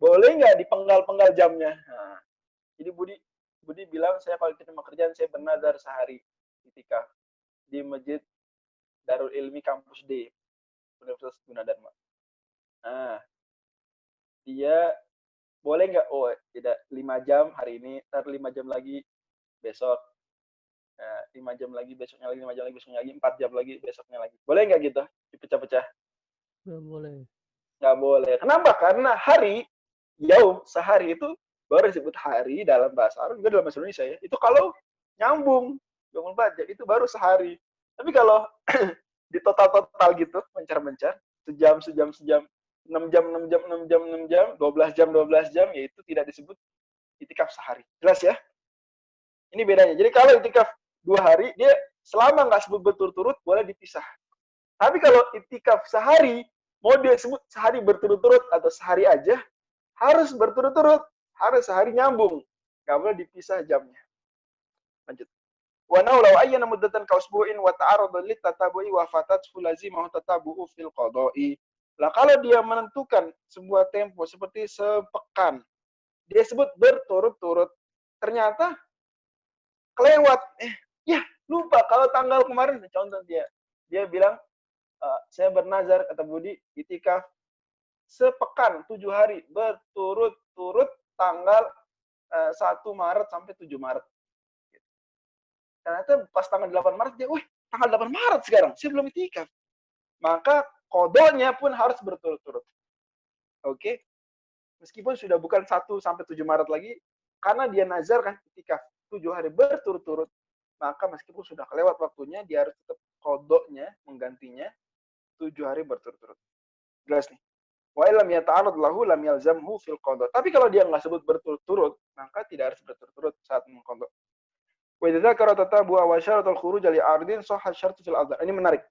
boleh nggak dipenggal-penggal jamnya? Nah, jadi Budi bilang, saya kalau terima kerjaan, saya bernazar sehari itikaf di Masjid Darul Ilmi Kampus D, Universitas Gunadarma. Nah, dia boleh nggak? Oh, tidak, 5 jam hari ini, ntar 5 jam lagi besok, 5 jam lagi besoknya lagi, 5 jam lagi besoknya lagi, 4 jam lagi besoknya lagi. Boleh nggak gitu? Dipecah-pecah? Nggak boleh. Nggak boleh. Kenapa? Karena hari, yaum, sehari itu baru disebut hari dalam bahasa Arab, juga dalam bahasa Indonesia ya. Itu kalau nyambung, 24 jam, itu baru sehari. Tapi kalau di total-total gitu, mencar-mencar, sejam, 6 jam, 12 jam, yaitu tidak disebut itikaf sehari. Jelas ya? Ini bedanya. Jadi kalau itikaf 2 hari, dia selama nggak sebut berturut-turut, boleh dipisah. Tapi kalau itikaf sehari, mau dia sebut sehari berturut-turut atau sehari aja, harus berturut-turut. Harus sehari nyambung. Nggak boleh dipisah jamnya. Lanjut. Wa nahu law ayyana muddatan kausbu'in wa ta'arada lit tatabu'i wa fatat lazimahu tatabu'u fil qada'i. Lah kalau dia menentukan sebuah tempo seperti sepekan, dia sebut berturut-turut, ternyata kelewat. Ya, lupa kalau tanggal kemarin, contoh dia bilang, saya bernazar, kata Budi, itikaf sepekan, 7 hari, berturut-turut tanggal 1 Maret sampai 7 Maret. Ternyata pas tanggal 8 Maret, dia, tanggal 8 Maret sekarang, saya belum itikaf. Maka kodonya pun harus berturut-turut. Oke? Meskipun sudah bukan 1 sampai 7 Maret lagi, karena dia nazar kan itikaf 7 hari berturut-turut, maka meskipun sudah kelewat waktunya, dia harus tetap kodonya, menggantinya 7 hari berturut-turut. Jelas nih? Wa illam yata'arad lahu lam yalzamhu fil qada. Tapi kalau dia nggak sebut berturut-turut, maka tidak harus berturut-turut saat mengqada. Wa idza dzakara tatabu'a wa syaratul khuruj li 'ardin sahha syartu fil adhan. Ini menarik.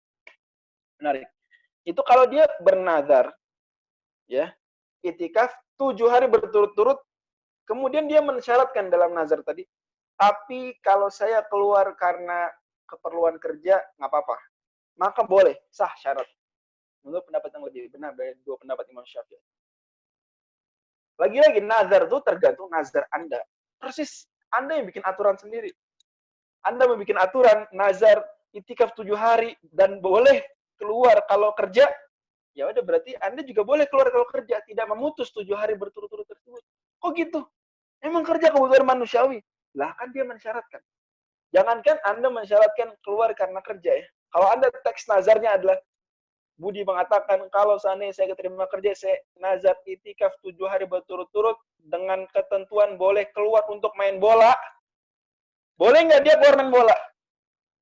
Itu kalau dia bernazar, ya, itikaf 7 hari berturut-turut, kemudian dia mensyaratkan dalam nazar tadi, tapi kalau saya keluar karena keperluan kerja, nggak apa-apa. Maka boleh, sah syarat. Menurut pendapat yang lebih benar dari 2 pendapat Imam Syafi'i. Lagi-lagi, nazar itu tergantung nazar Anda. Persis, Anda yang bikin aturan sendiri. Anda membuat aturan, nazar, itikaf 7 hari, dan boleh keluar kalau kerja, ya udah berarti Anda juga boleh keluar kalau kerja, tidak memutus 7 hari berturut-turut tersebut. Kok gitu? Emang kerja kebutuhan manusiawi? Lah kan dia mensyaratkan. Jangankan Anda mensyaratkan keluar karena kerja ya. Kalau Anda teks nazarnya adalah, Budi mengatakan, kalau seandainya saya keterima kerja, saya nazar itikaf 7 hari berturut-turut dengan ketentuan boleh keluar untuk main bola. Boleh nggak dia keluar main bola?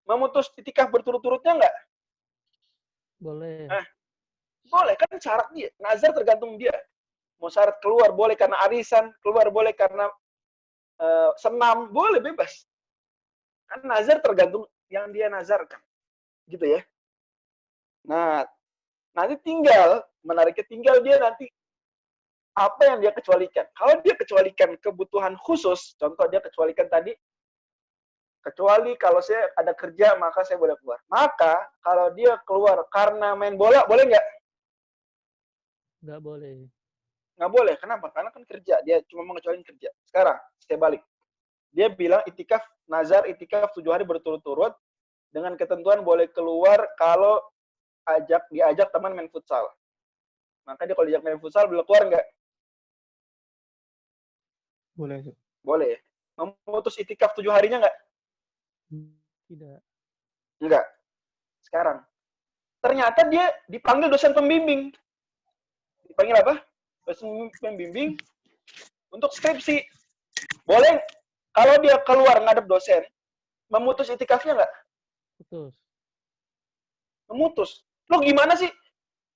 Memutus itikaf berturut-turutnya nggak? Boleh. Boleh, kan syarat dia. Nazar tergantung dia. mau syarat keluar boleh karena arisan, keluar boleh karena senam, boleh bebas. Kan nazar tergantung yang dia nazarkan. Gitu ya. Nah, nanti menariknya tinggal dia nanti apa yang dia kecualikan. Kalau dia kecualikan kebutuhan khusus, contoh dia kecualikan tadi, kecuali kalau saya ada kerja, maka saya boleh keluar. Maka, kalau dia keluar karena main bola, boleh nggak? Nggak boleh. Nggak boleh. Kenapa? Karena kan kerja. Dia cuma mengecualikan kerja. Sekarang, saya balik. Dia bilang itikaf, nazar itikaf 7 hari berturut-turut, dengan ketentuan boleh keluar kalau diajak teman main futsal. Maka dia kalau diajak main futsal, boleh keluar nggak? Boleh. Boleh. Memutus itikaf 7 harinya nggak? Tidak. Enggak. Sekarang. Ternyata dia dipanggil dosen pembimbing. Dipanggil apa? Dosen pembimbing untuk skripsi. Boleh, kalau dia keluar ngadep dosen, memutus itikafnya nggak? Putus. Memutus. Lo gimana sih?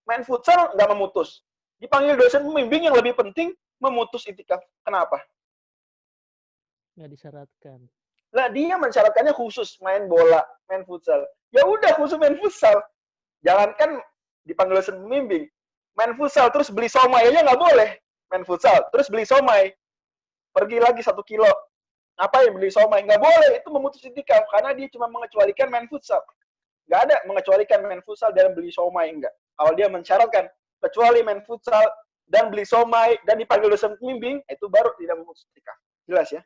Main futsal nggak memutus. Dipanggil dosen pembimbing yang lebih penting, memutus itikaf. Kenapa? Nggak disyaratkan. Lah dia mensyaratkannya khusus main bola, main futsal. Ya udah khusus main futsal. Jangankan dipanggil dosen pembimbing, main futsal terus beli somai aja nggak boleh. Main futsal terus beli somai, pergi lagi 1 kilo. Ngapain beli somai? Nggak boleh. Itu memutus itikaf karena dia cuma mengecualikan main futsal. Nggak ada mengecualikan main futsal dan beli somai, enggak. Kalau dia mensyaratkan kecuali main futsal dan beli somai dan dipanggil dosen pembimbing, itu baru tidak memutus itikaf. Jelas ya?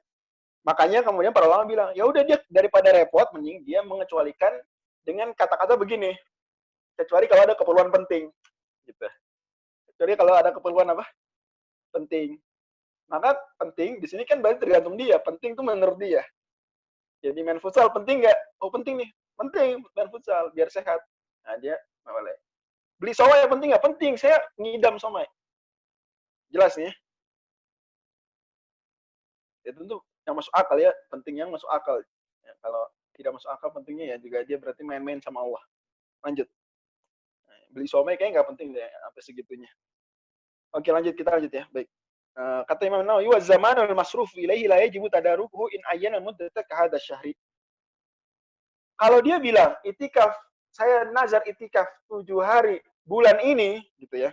Makanya kemudian para ulama bilang, ya udah dia daripada repot, mending dia mengecualikan dengan kata-kata begini. Kecuali kalau ada keperluan penting. Gitu. Kecuali kalau ada keperluan apa? Penting. Maka penting, di sini kan berarti tergantung dia. Penting itu menurut dia. Jadi main futsal penting nggak? Oh penting nih. Penting main futsal, biar sehat. Nah dia nggak boleh. Beli somai penting nggak? Penting. Saya ngidam somai. Jelas nih ya? Ya tentu yang masuk akal ya, penting yang masuk akal. Ya, kalau tidak masuk akal pentingnya ya juga dia berarti main-main sama Allah. Lanjut. Nah, beli somai kayaknya nggak penting deh sampai segitunya. Oke lanjut, kita lanjut ya. Baik. Kata Imam Nawawi, wa zamanul masruf ilaihi la yajibu tadarukuhu in ayyana muddata ka hadha syahri. Kalau dia bilang itikaf, saya nazar itikaf 7 hari bulan ini gitu ya.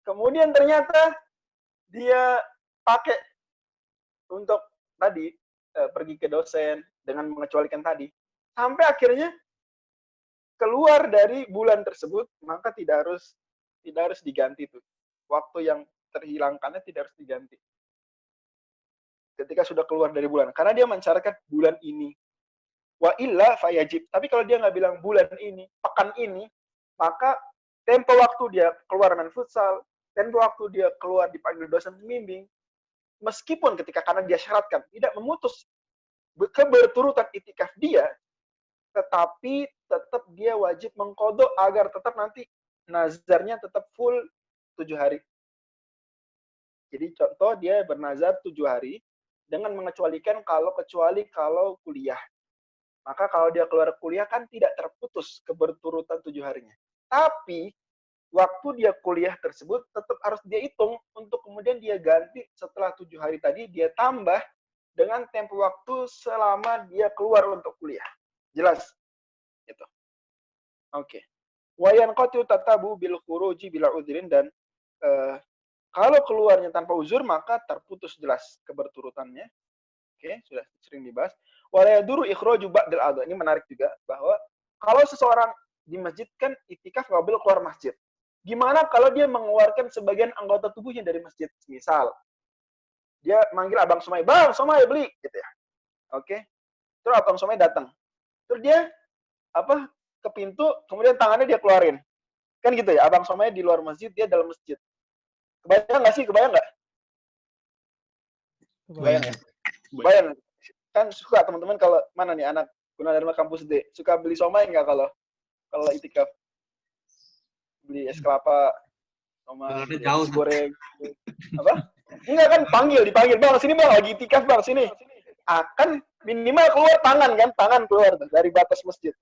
Kemudian ternyata dia pakai untuk tadi pergi ke dosen dengan mengecualikan tadi, sampai akhirnya keluar dari bulan tersebut, maka tidak harus diganti tuh. Waktu yang terhilangkannya tidak harus diganti. Ketika sudah keluar dari bulan, karena dia mensyaratkan bulan ini. Wa illa fayajib. Tapi kalau dia nggak bilang bulan ini, pekan ini, maka tempo waktu dia keluar main futsal, tempo waktu dia keluar dipanggil dosen pembimbing, meskipun ketika karena dia syaratkan tidak memutus keberturutan itikaf dia, tetapi tetap dia wajib mengkodok agar tetap nanti nazarnya tetap full 7 hari. Jadi contoh dia bernazar 7 hari dengan mengecualikan kecuali kalau kuliah. Maka kalau dia keluar kuliah kan tidak terputus keberturutan 7 harinya. Tapi waktu dia kuliah tersebut tetap harus dia hitung untuk kemudian dia ganti setelah 7 hari tadi, dia tambah dengan tempo waktu selama dia keluar untuk kuliah. Jelas? Gitu. Oke. Wa yanqatu tatabu bil khuruji bila udhrin, dan kalau keluarnya tanpa uzur maka terputus jelas keberturutannya. Oke, sudah sering dibahas. Wa la yaduru ikhraju ba'dal adha. Ini menarik juga bahwa kalau seseorang di masjid kan itikaf nggak boleh keluar masjid. Gimana kalau dia mengeluarkan sebagian anggota tubuhnya dari masjid? Misal, dia manggil Abang Somai, "Bang, Somai beli," gitu ya. Oke. Terus Abang Somai datang. Terus dia ke pintu, kemudian tangannya dia keluarin. Kan gitu ya, Abang Somai di luar masjid, dia dalam masjid. Kebayang nggak sih? Kebayang nggak? Kebayang. Kan suka teman-teman kalau mana nih anak Gunadarma Kampus D, suka beli somai nggak kalau itikaf? Beli es kelapa, somai, jauh, es goreng. Apa? Enggak kan, dipanggil, "Bang, sini Bang, lagi itikaf Bang, sini." Akan minimal keluar tangan keluar dari batas masjid.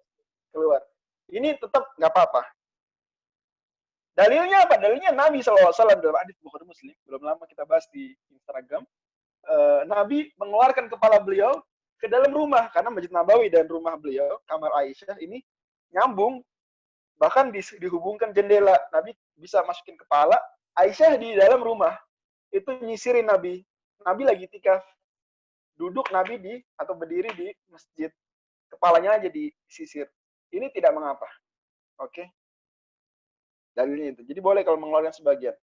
Keluar. Ini tetap nggak apa-apa. Dalilnya apa? Dalilnya Nabi SAW dalam hadis Bukhari Muslim. Belum lama kita bahas di Instagram. Nabi mengeluarkan kepala beliau ke dalam rumah. Karena Masjid Nabawi dan rumah beliau, kamar Aisyah ini nyambung. Bahkan dihubungkan jendela. Nabi bisa masukin kepala. Aisyah di dalam rumah. Itu nyisirin Nabi. Nabi lagi tikaf. Duduk Nabi atau berdiri di masjid. Kepalanya aja disisir. Ini tidak mengapa. Oke. Dalilnya itu. Jadi boleh kalau mengeluarkan sebagian.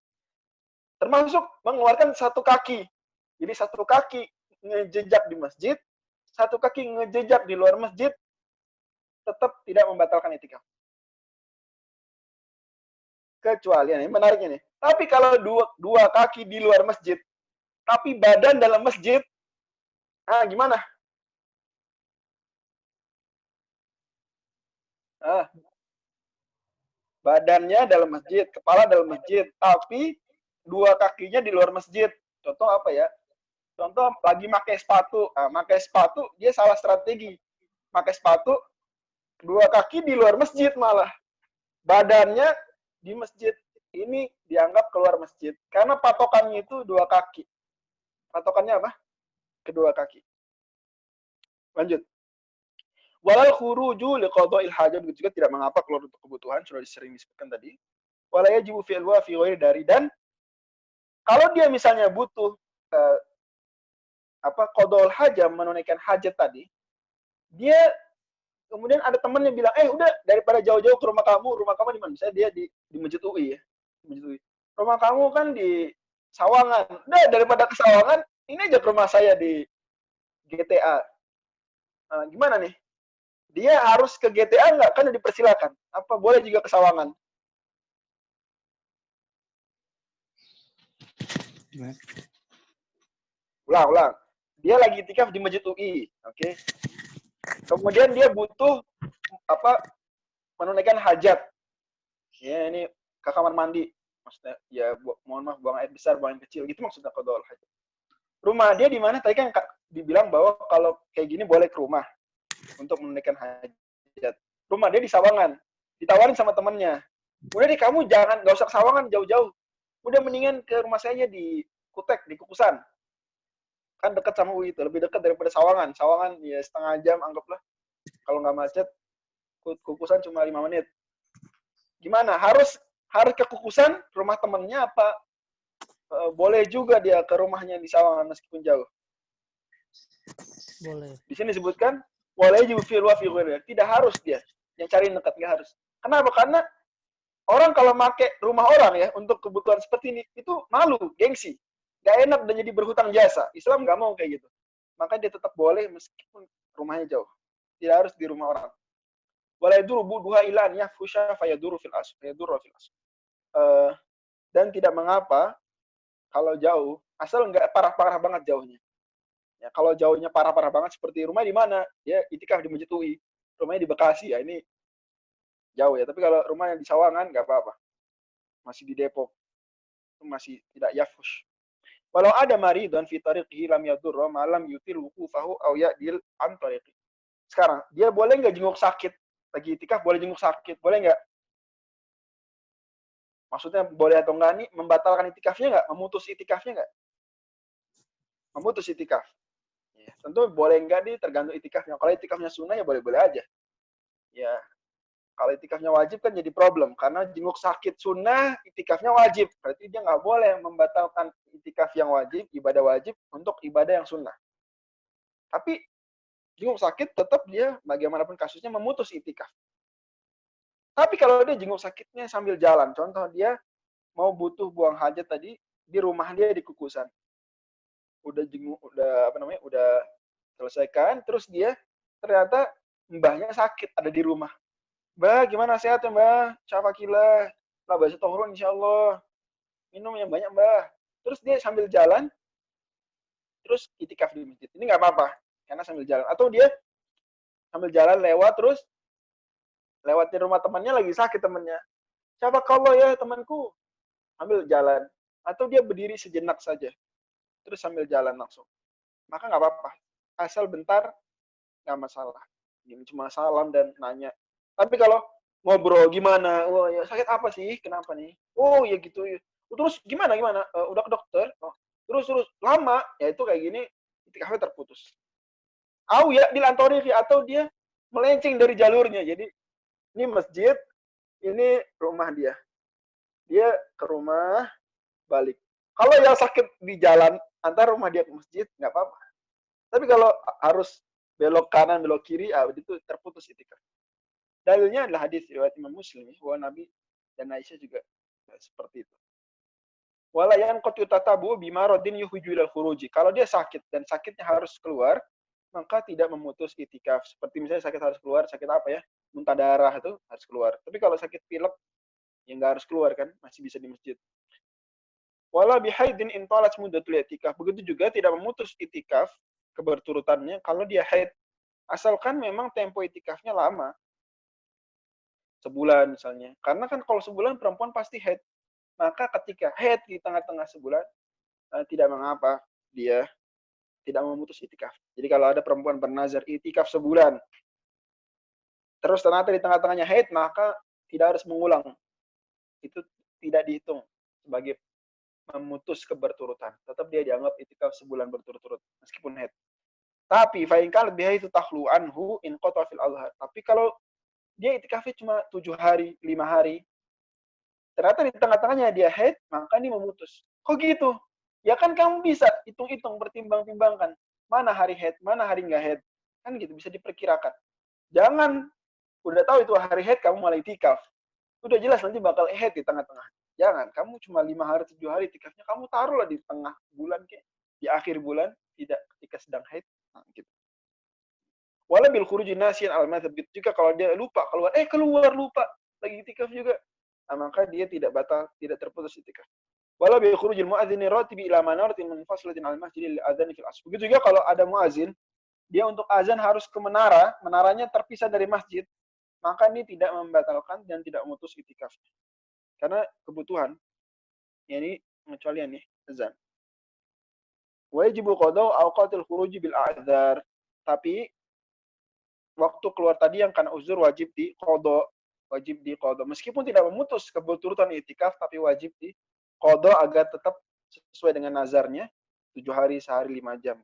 Termasuk mengeluarkan satu kaki. Jadi satu kaki ngejejak di masjid, satu kaki ngejejak di luar masjid, tetap tidak membatalkan itikaf. Kecuali, ini menariknya nih. Tapi kalau dua kaki di luar masjid, tapi badan dalam masjid, gimana? Badannya dalam masjid, kepala dalam masjid, tapi dua kakinya di luar masjid. Contoh apa ya? Contoh lagi pakai sepatu. Pakai sepatu dia salah strategi. Pakai sepatu dua kaki di luar masjid malah. Badannya di masjid. Ini dianggap keluar masjid. Karena patokannya itu dua kaki. Patokannya apa? Kedua kaki. Lanjut. Walal khuruju liqada'il hajat juga tidak mengapa keluar untuk kebutuhan, sudah sering disebutkan tadi. Wala yajibu fi'luha fi ghairi dari, dan kalau dia misalnya butuh qada'ul hajat, menunaikan hajat tadi, dia kemudian ada temannya bilang, udah daripada jauh-jauh ke rumah kamu di mana? Misalnya dia di Masjid UI ya. Masjid UI. Rumah kamu kan di Sawangan. Udah daripada ke Sawangan, ini aja ke rumah saya di GTA. Gimana nih? Dia harus ke GTA nggak? Kan dipersilakan. Apa boleh juga ke Sawangan? Ulang. Dia lagi itikaf di Masjid UI, oke? Kemudian dia butuh menunaikan hajat. Ya, ini ke kamar mandi. Maksudnya, ya mohon maaf, buang air besar, buang air kecil. Gitu maksudnya qada'ul hajat. Rumah dia di mana? Tadi kan dibilang bahwa kalau kayak gini boleh ke rumah untuk menunaikan hajat. Rumah dia di Sawangan. Ditawarin sama temennya. Udah deh kamu nggak usah ke Sawangan jauh-jauh. Udah mendingan ke rumah saya di Kutek, di Kukusan. Kan dekat sama UI itu, lebih dekat daripada Sawangan. Sawangan ya setengah jam anggaplah. Kalau nggak macet, Kukusan cuma 5 menit. Gimana? Harus ke Kukusan, rumah temennya apa? Boleh juga dia ke rumahnya di Sawangan meskipun jauh. Boleh. Di sini disebutkan boleh juga tidak harus dia yang cari dekat, nggak harus. Kenapa? Karena orang kalau make rumah orang ya untuk kebutuhan seperti ini itu malu, gengsi, nggak enak dan jadi berhutang jasa. Islam nggak mau kayak gitu. Maka dia tetap boleh meskipun rumahnya jauh. Tidak harus di rumah orang. Wala yaduru buduha ilan yafusha fayaduru fil asl. Dan tidak mengapa kalau jauh, asal nggak parah-parah banget jauhnya. Ya, kalau jauhnya parah-parah banget seperti rumah di mana? Ya itikaf di Masjid UI. Rumahnya di Bekasi ya, ini jauh ya. Tapi kalau rumahnya di Sawangan nggak apa-apa. Masih di Depok. Itu masih tidak yafush. Walau ada maridun fi tariqihi lam yadurra ma lam yutil wuqufahu aw ya'dil an tariqi. Sekarang, dia boleh nggak jenguk sakit? Lagi itikaf boleh jenguk sakit, boleh nggak? Maksudnya boleh atau enggak nih, membatalkan itikafnya nggak? Memutus itikafnya nggak? Memutus itikaf. Ya, tentu boleh enggak nih, tergantung itikafnya. Kalau itikafnya sunnah ya boleh-boleh aja. Ya, kalau itikafnya wajib kan jadi problem. Karena jenguk sakit sunnah, itikafnya wajib. Berarti dia nggak boleh membatalkan itikaf yang wajib, ibadah wajib, untuk ibadah yang sunnah. Tapi jenguk sakit tetap dia bagaimanapun kasusnya memutus itikaf. Tapi kalau dia jenguk sakitnya sambil jalan, contoh dia mau butuh buang hajat tadi di rumah dia di Kukusan. Udah selesaikan, terus dia ternyata mbahnya sakit ada di rumah. Mbah, gimana sehat ya mbah? Syafakillah. Lah bahasa tohron insyaallah. Minum yang banyak mbah. Terus dia sambil jalan, terus itikaf di masjid. Ini nggak apa-apa, karena sambil jalan. Atau dia sambil jalan lewat, terus lewat di rumah temannya lagi sakit temannya. Syafakallah ya temanku. Sambil jalan. Atau dia berdiri sejenak saja. Terus sambil jalan langsung. Maka nggak apa-apa. Asal bentar, nggak masalah. Ini cuma salam dan nanya. Tapi kalau ngobrol gimana, oh ya sakit apa sih, kenapa nih, oh ya gitu ya. Terus gimana udah ke dokter, oh, terus lama ya itu kayak gini itikafnya terputus. Ya dilantori atau dia melenceng dari jalurnya. Jadi ini masjid, ini rumah dia ke rumah balik. Kalau yang sakit di jalan antara rumah dia ke masjid nggak apa-apa, tapi kalau harus belok kanan belok kiri itu terputus itikaf. Dalilnya adalah hadis riwayat Imam Muslim bahwa Nabi dan Aisyah juga seperti itu. Wala yanqatu tatabu bimaradin yuhju ilal khuruji. Kalau dia sakit dan sakitnya harus keluar, maka tidak memutus itikaf. Seperti misalnya sakit harus keluar, sakit apa ya? Muntah darah itu harus keluar. Tapi kalau sakit pilek ya nggak harus keluar kan, masih bisa di masjid. Wala bihaidin intalat muddatul itikaf. Begitu juga tidak memutus itikaf keberturutannya kalau dia haid. Asalkan memang tempo itikafnya lama. Sebulan misalnya. Karena kan kalau sebulan perempuan pasti haid. Maka ketika haid di tengah-tengah sebulan, tidak mengapa dia tidak memutus itikaf. Jadi kalau ada perempuan bernazar itikaf sebulan, terus ternyata di tengah-tengahnya haid, maka tidak harus mengulang. Itu tidak dihitung sebagai memutus keberturutan. Tetap dia dianggap itikaf sebulan berturut-turut, meskipun haid. Tapi fa'inkan lebih itu tahlu anhu in qata fil azhar. Tapi kalau dia itikafnya cuma 7 hari, 5 hari, ternyata di tengah-tengahnya dia haid, maka ini memutus. Kok gitu? Ya kan kamu bisa hitung-hitung, pertimbang-timbangkan. Mana hari haid, mana hari nggak haid. Kan gitu, bisa diperkirakan. Jangan, udah tahu itu hari haid, kamu malah itikaf. Udah jelas nanti bakal haid di tengah-tengah. Jangan, kamu cuma 5 hari, 7 hari itikafnya, kamu taruhlah di tengah bulan, kayak di akhir bulan, tidak ketika sedang haid. Nah, gitu. Wala bil khuruji nasiyan al madzhab. Jika kalau dia lupa keluar lupa lagi itikaf juga, maka dia tidak batal, tidak terputus itikaf. Wala bil khurujil muadzin ratibi ila manaratin munfasilatin al masjid lil adzan fil asr. Begitu juga kalau ada muazin, dia untuk azan harus ke menara, menaranya terpisah dari masjid, maka ini tidak membatalkan dan tidak memutus itikaf. Karena kebutuhan. Yani pengecualian nih, azan. Wajibu qada awqatil khuruji bil a'dzar. Tapi waktu keluar tadi yang karena uzur wajib di qada. Meskipun tidak memutus keberturutan itikaf, tapi wajib di qada agar tetap sesuai dengan nazarnya 7 hari, sehari, 5 jam.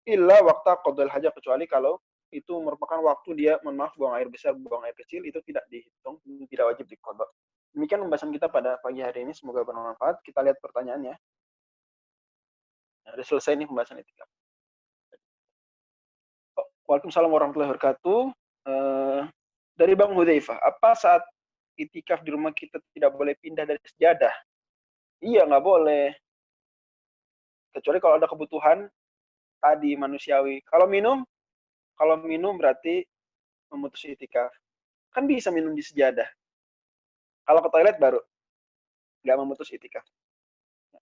Illa waktu qadal hajat, kecuali kalau itu merupakan waktu dia, mohon maaf, buang air besar, buang air kecil, itu tidak dihitung, tidak wajib di qada. Demikian pembahasan kita pada pagi hari ini, semoga bermanfaat. Kita lihat pertanyaannya. Sudah selesai nih pembahasan itikaf. Waalaikumsalam warahmatullahi wabarakatuh. Dari Bang Hudzaifah, apa saat itikaf di rumah kita tidak boleh pindah dari sejadah? Iya, nggak boleh. Kecuali kalau ada kebutuhan tadi manusiawi. Kalau minum berarti memutus itikaf. Kan bisa minum di sejadah. Kalau ke toilet baru nggak memutus itikaf.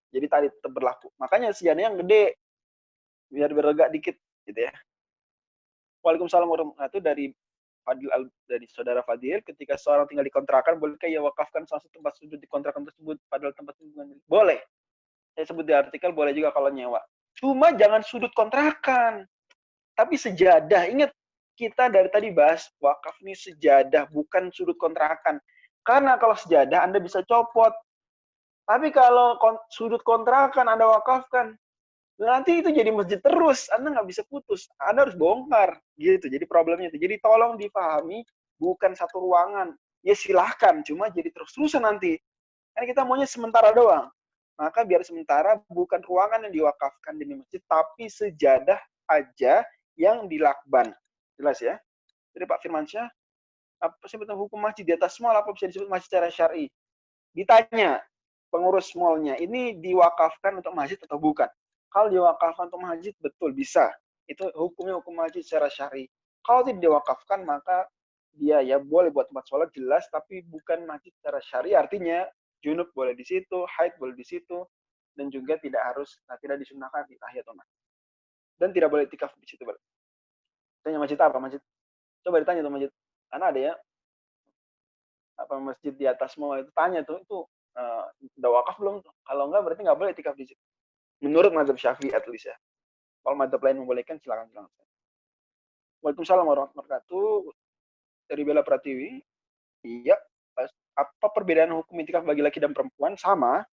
Jadi tadi tetap berlaku. Makanya sejadahnya yang gede, biar berlegak dikit, gitu ya. Waalaikumsalam warahmatullahi wabarakatuh. Dari saudara Fadil, ketika seorang tinggal di kontrakan, bolehkah ia wakafkan salah satu tempat sujud di kontrakan tersebut padahal tempat itu bukan milik? Boleh. Saya sebut di artikel, boleh juga kalau nyewa. Cuma jangan sudut kontrakan, tapi sejadah. Ingat, kita dari tadi bahas wakaf ini sejadah, bukan sudut kontrakan. Karena kalau sejadah Anda bisa copot. Tapi kalau sudut kontrakan Anda wakafkan, nanti itu jadi masjid terus, Anda nggak bisa putus, Anda harus bongkar, gitu. Jadi problemnya itu. Jadi tolong dipahami, bukan satu ruangan. Ya silahkan, cuma jadi terus-terusan nanti. Karena kita maunya sementara doang. Maka biar sementara, bukan ruangan yang diwakafkan demi masjid, tapi sejadah aja yang dilakban. Jelas ya? Jadi Pak Firmansyah, apa sih betul hukum masjid di atas mall, apa bisa disebut masjid secara syar'i? Ditanya pengurus mallnya, ini diwakafkan untuk masjid atau bukan? Kalau diwakafkan untuk masjid, betul, bisa. Itu hukumnya hukum masjid secara syar'i. Kalau tidak diwakafkan, maka dia ya boleh buat tempat sholat, jelas, tapi bukan masjid secara syar'i. Artinya, junub boleh di situ, haid boleh di situ, dan juga tidak disunahkan di tahiyatul masjid. Dan tidak boleh itikaf di situ. Tanya masjid apa? Masjid. Coba ditanya tuh masjid. Karena ada ya, apa masjid di atas mall itu, tanya tuh, itu udah wakaf belum? Kalau enggak, berarti nggak boleh itikaf di situ. Menurut mazhab Syafi'i at least ya. Kalau mazhab lain membolehkan, silakan. Waalaikumsalam warahmatullahi wabarakatuh. dari Bella Pratiwi. Iya. Apa perbedaan hukum itikaf bagi laki dan perempuan? Sama.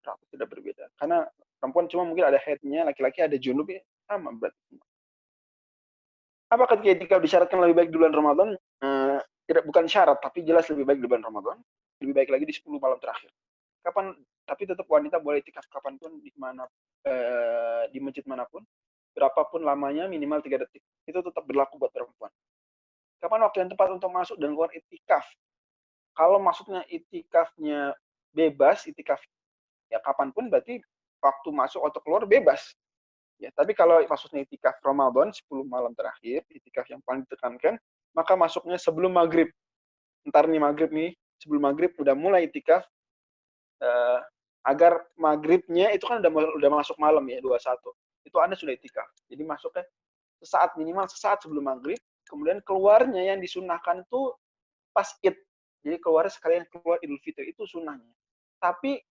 Tapi tidak berbeda. Karena perempuan cuma mungkin ada haidnya, laki-laki ada junub, ya sama berarti. Apa ketika itikaf disyaratkan lebih baik di bulan Ramadan? Bukan syarat, tapi jelas lebih baik di bulan Ramadan. Lebih baik lagi di 10 malam terakhir. Tapi tetap wanita boleh itikaf kapanpun, di masjid manapun, berapapun lamanya, minimal 3 detik. Itu tetap berlaku buat perempuan. Kapan waktu yang tepat untuk masuk dan keluar itikaf? Kalau maksudnya itikafnya bebas, itikaf ya kapanpun, berarti waktu masuk atau keluar bebas. Ya, tapi kalau maksudnya itikaf Ramadan 10 malam terakhir, itikaf yang paling ditekankan, maka masuknya sebelum maghrib. Ntar nih maghrib nih, sebelum maghrib udah mulai itikaf, agar maghribnya itu kan udah masuk malam ya, 21. Itu Anda sudah itikaf. Jadi masuknya minimal sesaat sebelum maghrib, kemudian keluarnya yang disunahkan itu pas Id. Jadi keluarnya sekalian keluar Idul Fitri, itu sunnahnya. Tapi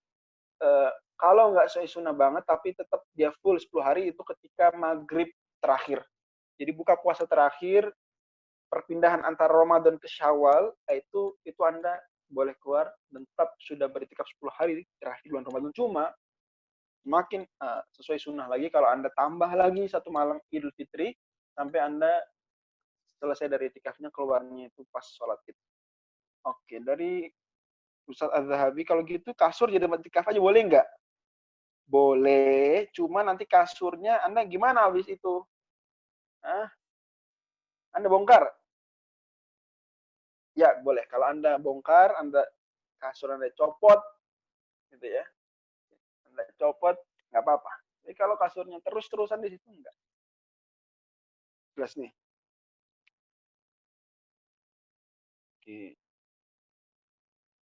kalau nggak sesuai sunnah banget, tapi tetap dia full 10 hari itu ketika maghrib terakhir. Jadi buka puasa terakhir, perpindahan antara Ramadan ke Syawal, itu Anda boleh keluar dan tetap sudah beritikaf 10 hari terakhir bulan Ramadan. Cuma semakin sesuai sunnah lagi kalau Anda tambah lagi 1 malam Idul Fitri sampai Anda selesai dari itikafnya, keluarnya itu pas sholat Id. Oke, dari Ustadz Az-Zahabi, kalau gitu kasur jadi tempat itikaf aja boleh nggak? Boleh, cuma nanti kasurnya Anda gimana habis itu? Anda bongkar? Ya, boleh. Kalau Anda bongkar, kasur Anda copot, gitu ya. Anda copot, nggak apa-apa. Jadi kalau kasurnya terus-terusan di situ, enggak. Jelas nih. Oke.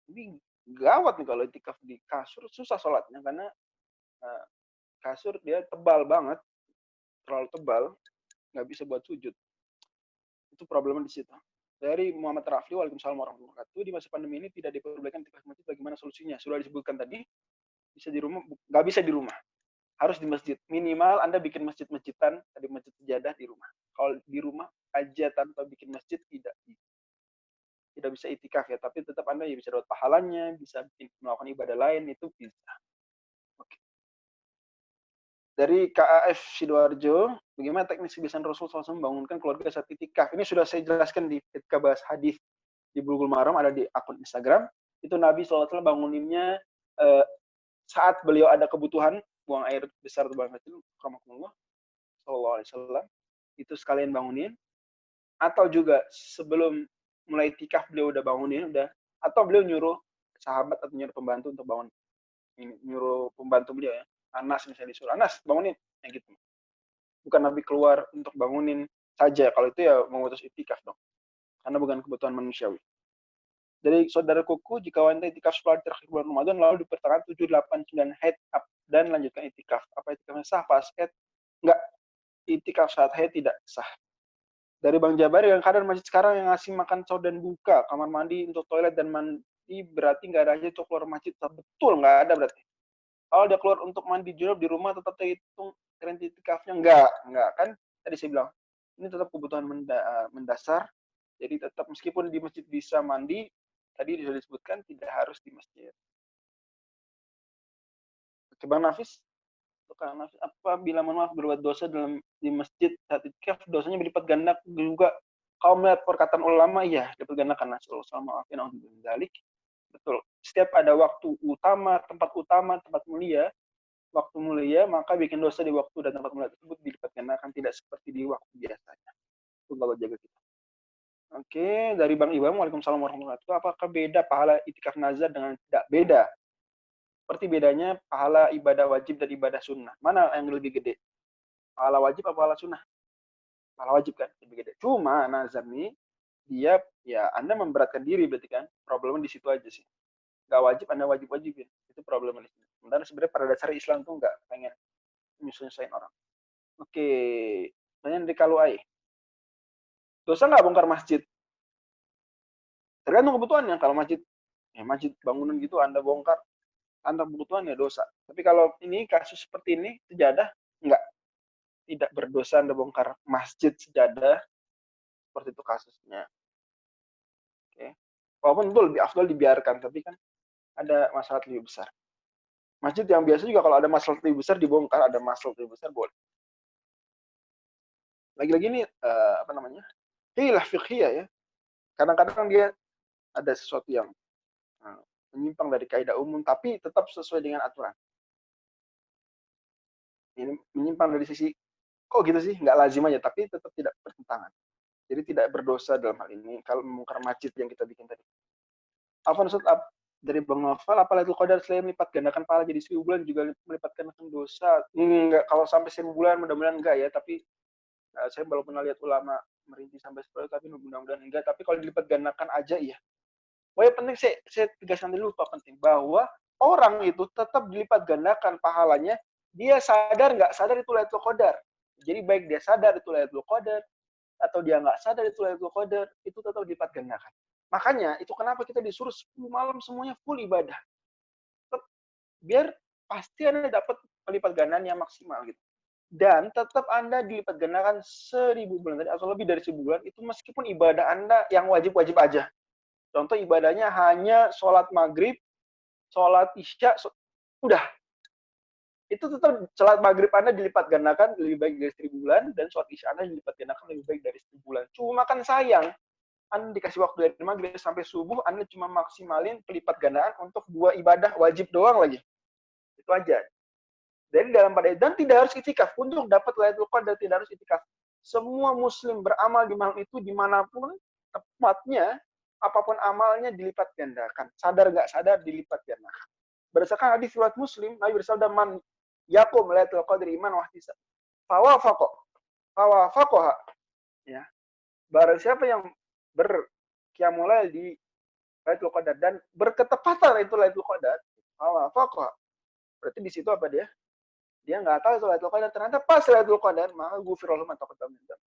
Ini gawat nih kalau itikaf di kasur, susah sholatnya karena kasur dia tebal banget, terlalu tebal, nggak bisa buat sujud. Itu problemnya di situ. Dari Muhammad Rafli, waalaikumsalam warahmatullahi wabarakatuh. Di masa pandemi ini tidak diperbolehkan itikaf masjid, bagaimana solusinya? Sudah disebutkan tadi, bisa di rumah, nggak bisa di rumah, harus di masjid. Minimal Anda bikin masjid-masjidan, tadi masjid sejadah di rumah. Kalau di rumah aja tanpa bikin masjid tidak bisa itikaf ya, tapi tetap Anda ya bisa dapat pahalanya, bisa melakukan ibadah lain, itu bisa. Oke. Dari KAF Sidoarjo, bagaimana teknis kebiasaan Rasul SAW membangunkan keluarga saat itikaf? Ini sudah saya jelaskan ketika bahas hadis di Bulughul Maram, ada di akun Instagram. Itu Nabi SAW banguninnya saat beliau ada kebutuhan, buang air besar atau buang air kecil, Rasulullah SAW, itu sekalian bangunin. Atau juga sebelum mulai itikaf beliau udah bangunin, atau beliau nyuruh sahabat atau nyuruh pembantu untuk bangun, nyuruh pembantu beliau ya, Anas misalnya disuruh, Anas bangunin, kayak gitu. Bukan Nabi keluar untuk bangunin saja, kalau itu ya mengutus itikaf dong, karena bukan kebutuhan manusiawi. Dari saudara Kuku, jika wanita itikaf 10 hari terakhir bulan Ramadan, lalu di pertengahan 7, 8, 9 haid dan lanjutkan itikaf, apa itikafnya sah pas haid? Enggak, itikaf saat haid tidak sah. Dari Bang Jabar, yang keadaan masjid sekarang yang ngasih makan sahur dan buka, kamar mandi untuk toilet dan mandi, berarti nggak ada aja untuk keluar masjid. Betul, nggak ada berarti. Kalau dia keluar untuk mandi junub di rumah, tetap terhitung itikafnya? Enggak kan? Tadi saya bilang, ini tetap kebutuhan mendasar. Jadi tetap meskipun di masjid bisa mandi, tadi sudah disebutkan tidak harus di masjid. Oke, Bang Nafis. Apabila mohon maaf berbuat dosa di masjid saat itikaf, dosanya berlipat ganda juga. Kalau melihat perkataan ulama, ya dapat ganda karena Rasulullah SAW. Betul. Setiap ada waktu utama, tempat mulia, waktu mulia, maka bikin dosa di waktu dan tempat mulia tersebut dilipat gandakan, tidak seperti di waktu biasanya. Itu kalau jaga kita. Oke, dari Bang Ibam, waalaikumsalam warahmatullahi wabarakatuh. Apakah beda pahala itikaf nazar dengan tidak? Beda. Seperti bedanya pahala ibadah wajib dan ibadah sunnah. Mana yang lebih gede? Pahala wajib atau pahala sunnah? Pahala wajib kan lebih gede. Cuma nazar nih, dia ya Anda memberatkan diri berarti kan. Problemnya di situ aja sih. Nggak wajib, Anda wajib-wajibin. Itu problemnya di situ. Sementara sebenarnya pada dasar Islam tuh nggak pengen nyusahin orang. Oke, pertanyaan dari Kaluai. Dosa nggak bongkar masjid? Tergantung kebutuhannya. Kalau masjid bangunan gitu Anda bongkar, Anda kebutuhan ya dosa. Tapi kalau ini kasus seperti ini, sejadah, tidak berdosa Anda bongkar masjid sejadah, seperti itu kasusnya. Walaupun itu lebih afdol dibiarkan, tapi kan ada masalah lebih besar. Masjid yang biasa juga kalau ada masalah lebih besar dibongkar, ada masalah lebih besar boleh. Lagi-lagi ini khilaf fiqhiyah ya. Kadang-kadang dia ada sesuatu yang menyimpang dari kaidah umum, tapi tetap sesuai dengan aturan. Ini menyimpang dari sisi, kok gitu sih, nggak lazim aja, tapi tetap tidak bertentangan. Jadi tidak berdosa dalam hal ini kalau membongkar masjid yang kita bikin tadi. Apa maksud dari Bang Novel, apa Lailatul Qadar selain melipat gandakan pahala jadi 1000 bulan juga melipat gandakan dosa? Enggak, kalau sampai 1000 bulan mudah-mudahan enggak ya, tapi saya belum pernah lihat ulama merinci sampai 10, tapi mudah-mudahan enggak. Tapi kalau dilipat gandakan aja iya. Oh ya penting, saya tegaskan dulu Pak, penting bahwa orang itu tetap dilipat gandakan pahalanya, dia sadar nggak sadar itu Lailatul Qadar. Jadi baik dia sadar itu Lailatul Qadar atau dia nggak sadar itu Lailatul Qadar, itu tetap dilipat gandakan. Makanya itu kenapa kita disuruh 10 malam semuanya full ibadah. Biar pasti Anda dapat pelipat gandaan yang maksimal gitu. Dan tetap Anda dilipat gandakan 1000 bulan tadi atau lebih dari 1000 bulan itu meskipun ibadah Anda yang wajib-wajib aja. Contoh ibadahnya hanya sholat maghrib, sholat isya, udah. Itu tetap sholat maghrib Anda dilipat gandakan lebih baik dari 1000 bulan dan sholat isya Anda dilipat gandakan lebih baik dari 1000 bulan. Cuma kan sayang, Anda dikasih waktu dari maghrib sampai subuh, Anda cuma maksimalin pelipat gandaan untuk 2 ibadah wajib doang lagi. Itu aja. Jadi dalam pada dan tidak harus itikaf. Untuk dapat Lailatul Qadar tidak harus itikaf. Semua muslim beramal di malam itu dimanapun tepatnya, apapun amalnya dilipat gandakan. Sadar nggak sadar dilipat gandakan. Berdasarkan hadis riwayat Muslim, Nabi bersabda, "Man yaqum Lailatul Qadri iman wa ihtisab, fawafaqaha." Ya. Barang siapa yang berqiyamul lail di Lailatul Qadar dan berketepatan itu Lailatul Qadar, fawafaqaha. Berarti di situ apa dia? Dia nggak tahu itu Lailatul Qadar, ternyata pas Lailatul Qadar, maka ghufirallahu ma taqaddama min dzambi.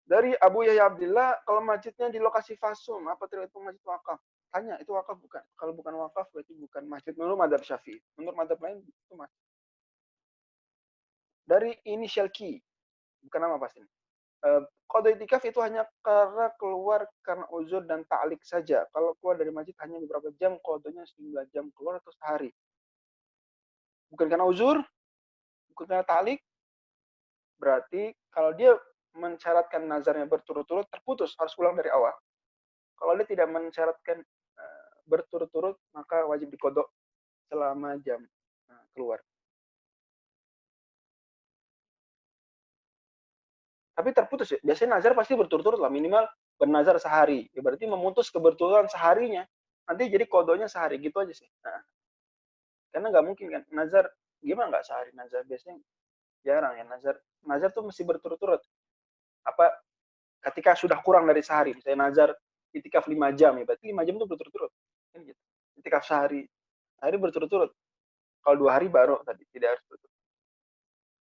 Dari Abu Yahya Abdillah, kalau masjidnya di lokasi fasum, apa itu masjid wakaf? Tanya, itu wakaf bukan? Kalau bukan wakaf, berarti bukan masjid. Menurut madzhab Syafi'i. Menurut madzhab lain, itu masjid. Dari initial key, bukan nama pasti. Qada itikaf itu hanya karena keluar karena uzur dan ta'lik saja. Kalau keluar dari masjid hanya beberapa jam, qadanya 9 jam keluar atau sehari. Bukan karena uzur, bukan karena ta'lik, berarti kalau dia mensyaratkan nazarnya berturut-turut, terputus, harus ulang dari awal. Kalau dia tidak mensyaratkan berturut-turut, maka wajib dikodok selama jam keluar. Tapi terputus ya, biasanya nazar pasti berturut-turut lah, minimal bernazar sehari. Ya, berarti memutus keberturutan seharinya, nanti jadi kodoknya sehari, gitu aja sih. Nah, karena nggak mungkin kan, nazar, gimana nggak sehari nazar? Biasanya jarang ya, nazar tuh mesti berturut-turut. Apa ketika sudah kurang dari sehari, misalnya nazar itikaf 5 jam ya, berarti 5 jam itu berturut-turut. Kan gitu. Itikaf sehari berturut-turut. Kalau 2 hari baru tadi tidak harus berturut.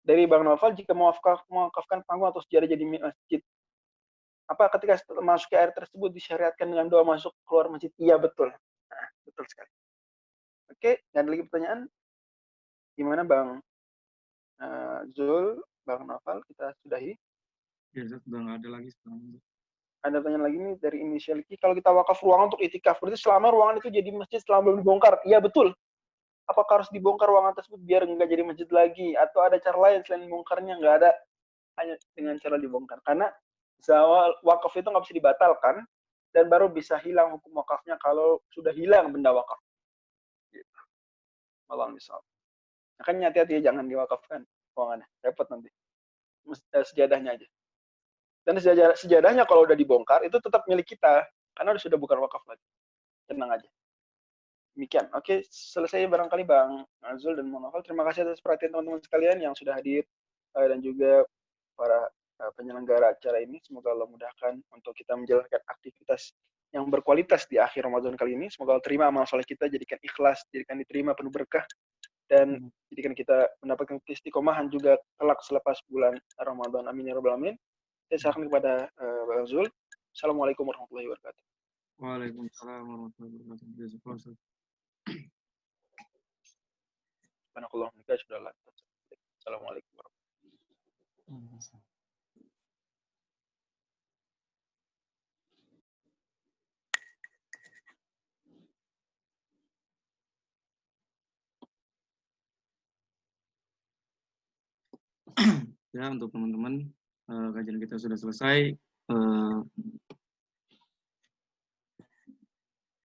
Dari Bang Novel, jika mewakafkan panggung atau sejarah jadi masjid, apa ketika masuk ke air tersebut disyariatkan dengan doa masuk keluar masjid? Iya betul. Nah, betul sekali. Oke, ada lagi pertanyaan? Gimana Bang Zul, Bang Novel, kita sudahi? Ya, sudah nggak ada lagi sekarang. Ada pertanyaan lagi nih dari inisial Ki. Kalau kita wakaf ruangan untuk itikaf, berarti selama ruangan itu jadi masjid selama belum dibongkar? Iya betul. Apakah harus dibongkar ruangan tersebut biar nggak jadi masjid lagi? Atau ada cara lain selain bongkarnya? Nggak ada. Hanya dengan cara dibongkar. Karena zawal wakaf itu nggak bisa dibatalkan dan baru bisa hilang hukum wakafnya kalau sudah hilang benda wakaf. Gitu. Malam misal. Makanya hati-hati jangan diwakafkan ruangannya. Repot nanti. Sejadahnya aja. Dan sejadahnya kalau udah dibongkar itu tetap milik kita karena sudah bukan wakaf lagi. Tenang aja. Demikian. Oke, selesai barangkali Bang Azul dan Bang Novel. Terima kasih atas perhatian teman-teman sekalian yang sudah hadir dan juga para penyelenggara acara ini. Semoga Allah mudahkan untuk kita menjalankan aktivitas yang berkualitas di akhir Ramadan kali ini. Semoga Allah terima amal soleh kita, jadikan ikhlas, jadikan diterima penuh berkah, dan jadikan kita mendapatkan istiqomahan juga kelak selepas bulan Ramadan. Amin ya rabbal alamin. Saya serahkan kepada Bang Azul. Assalamualaikum warahmatullahi wabarakatuh. Waalaikumsalam warahmatullahi wabarakatuh. Assalamualaikum warahmatullahi wabarakatuh. Ya, untuk teman-teman, kajian kita sudah selesai.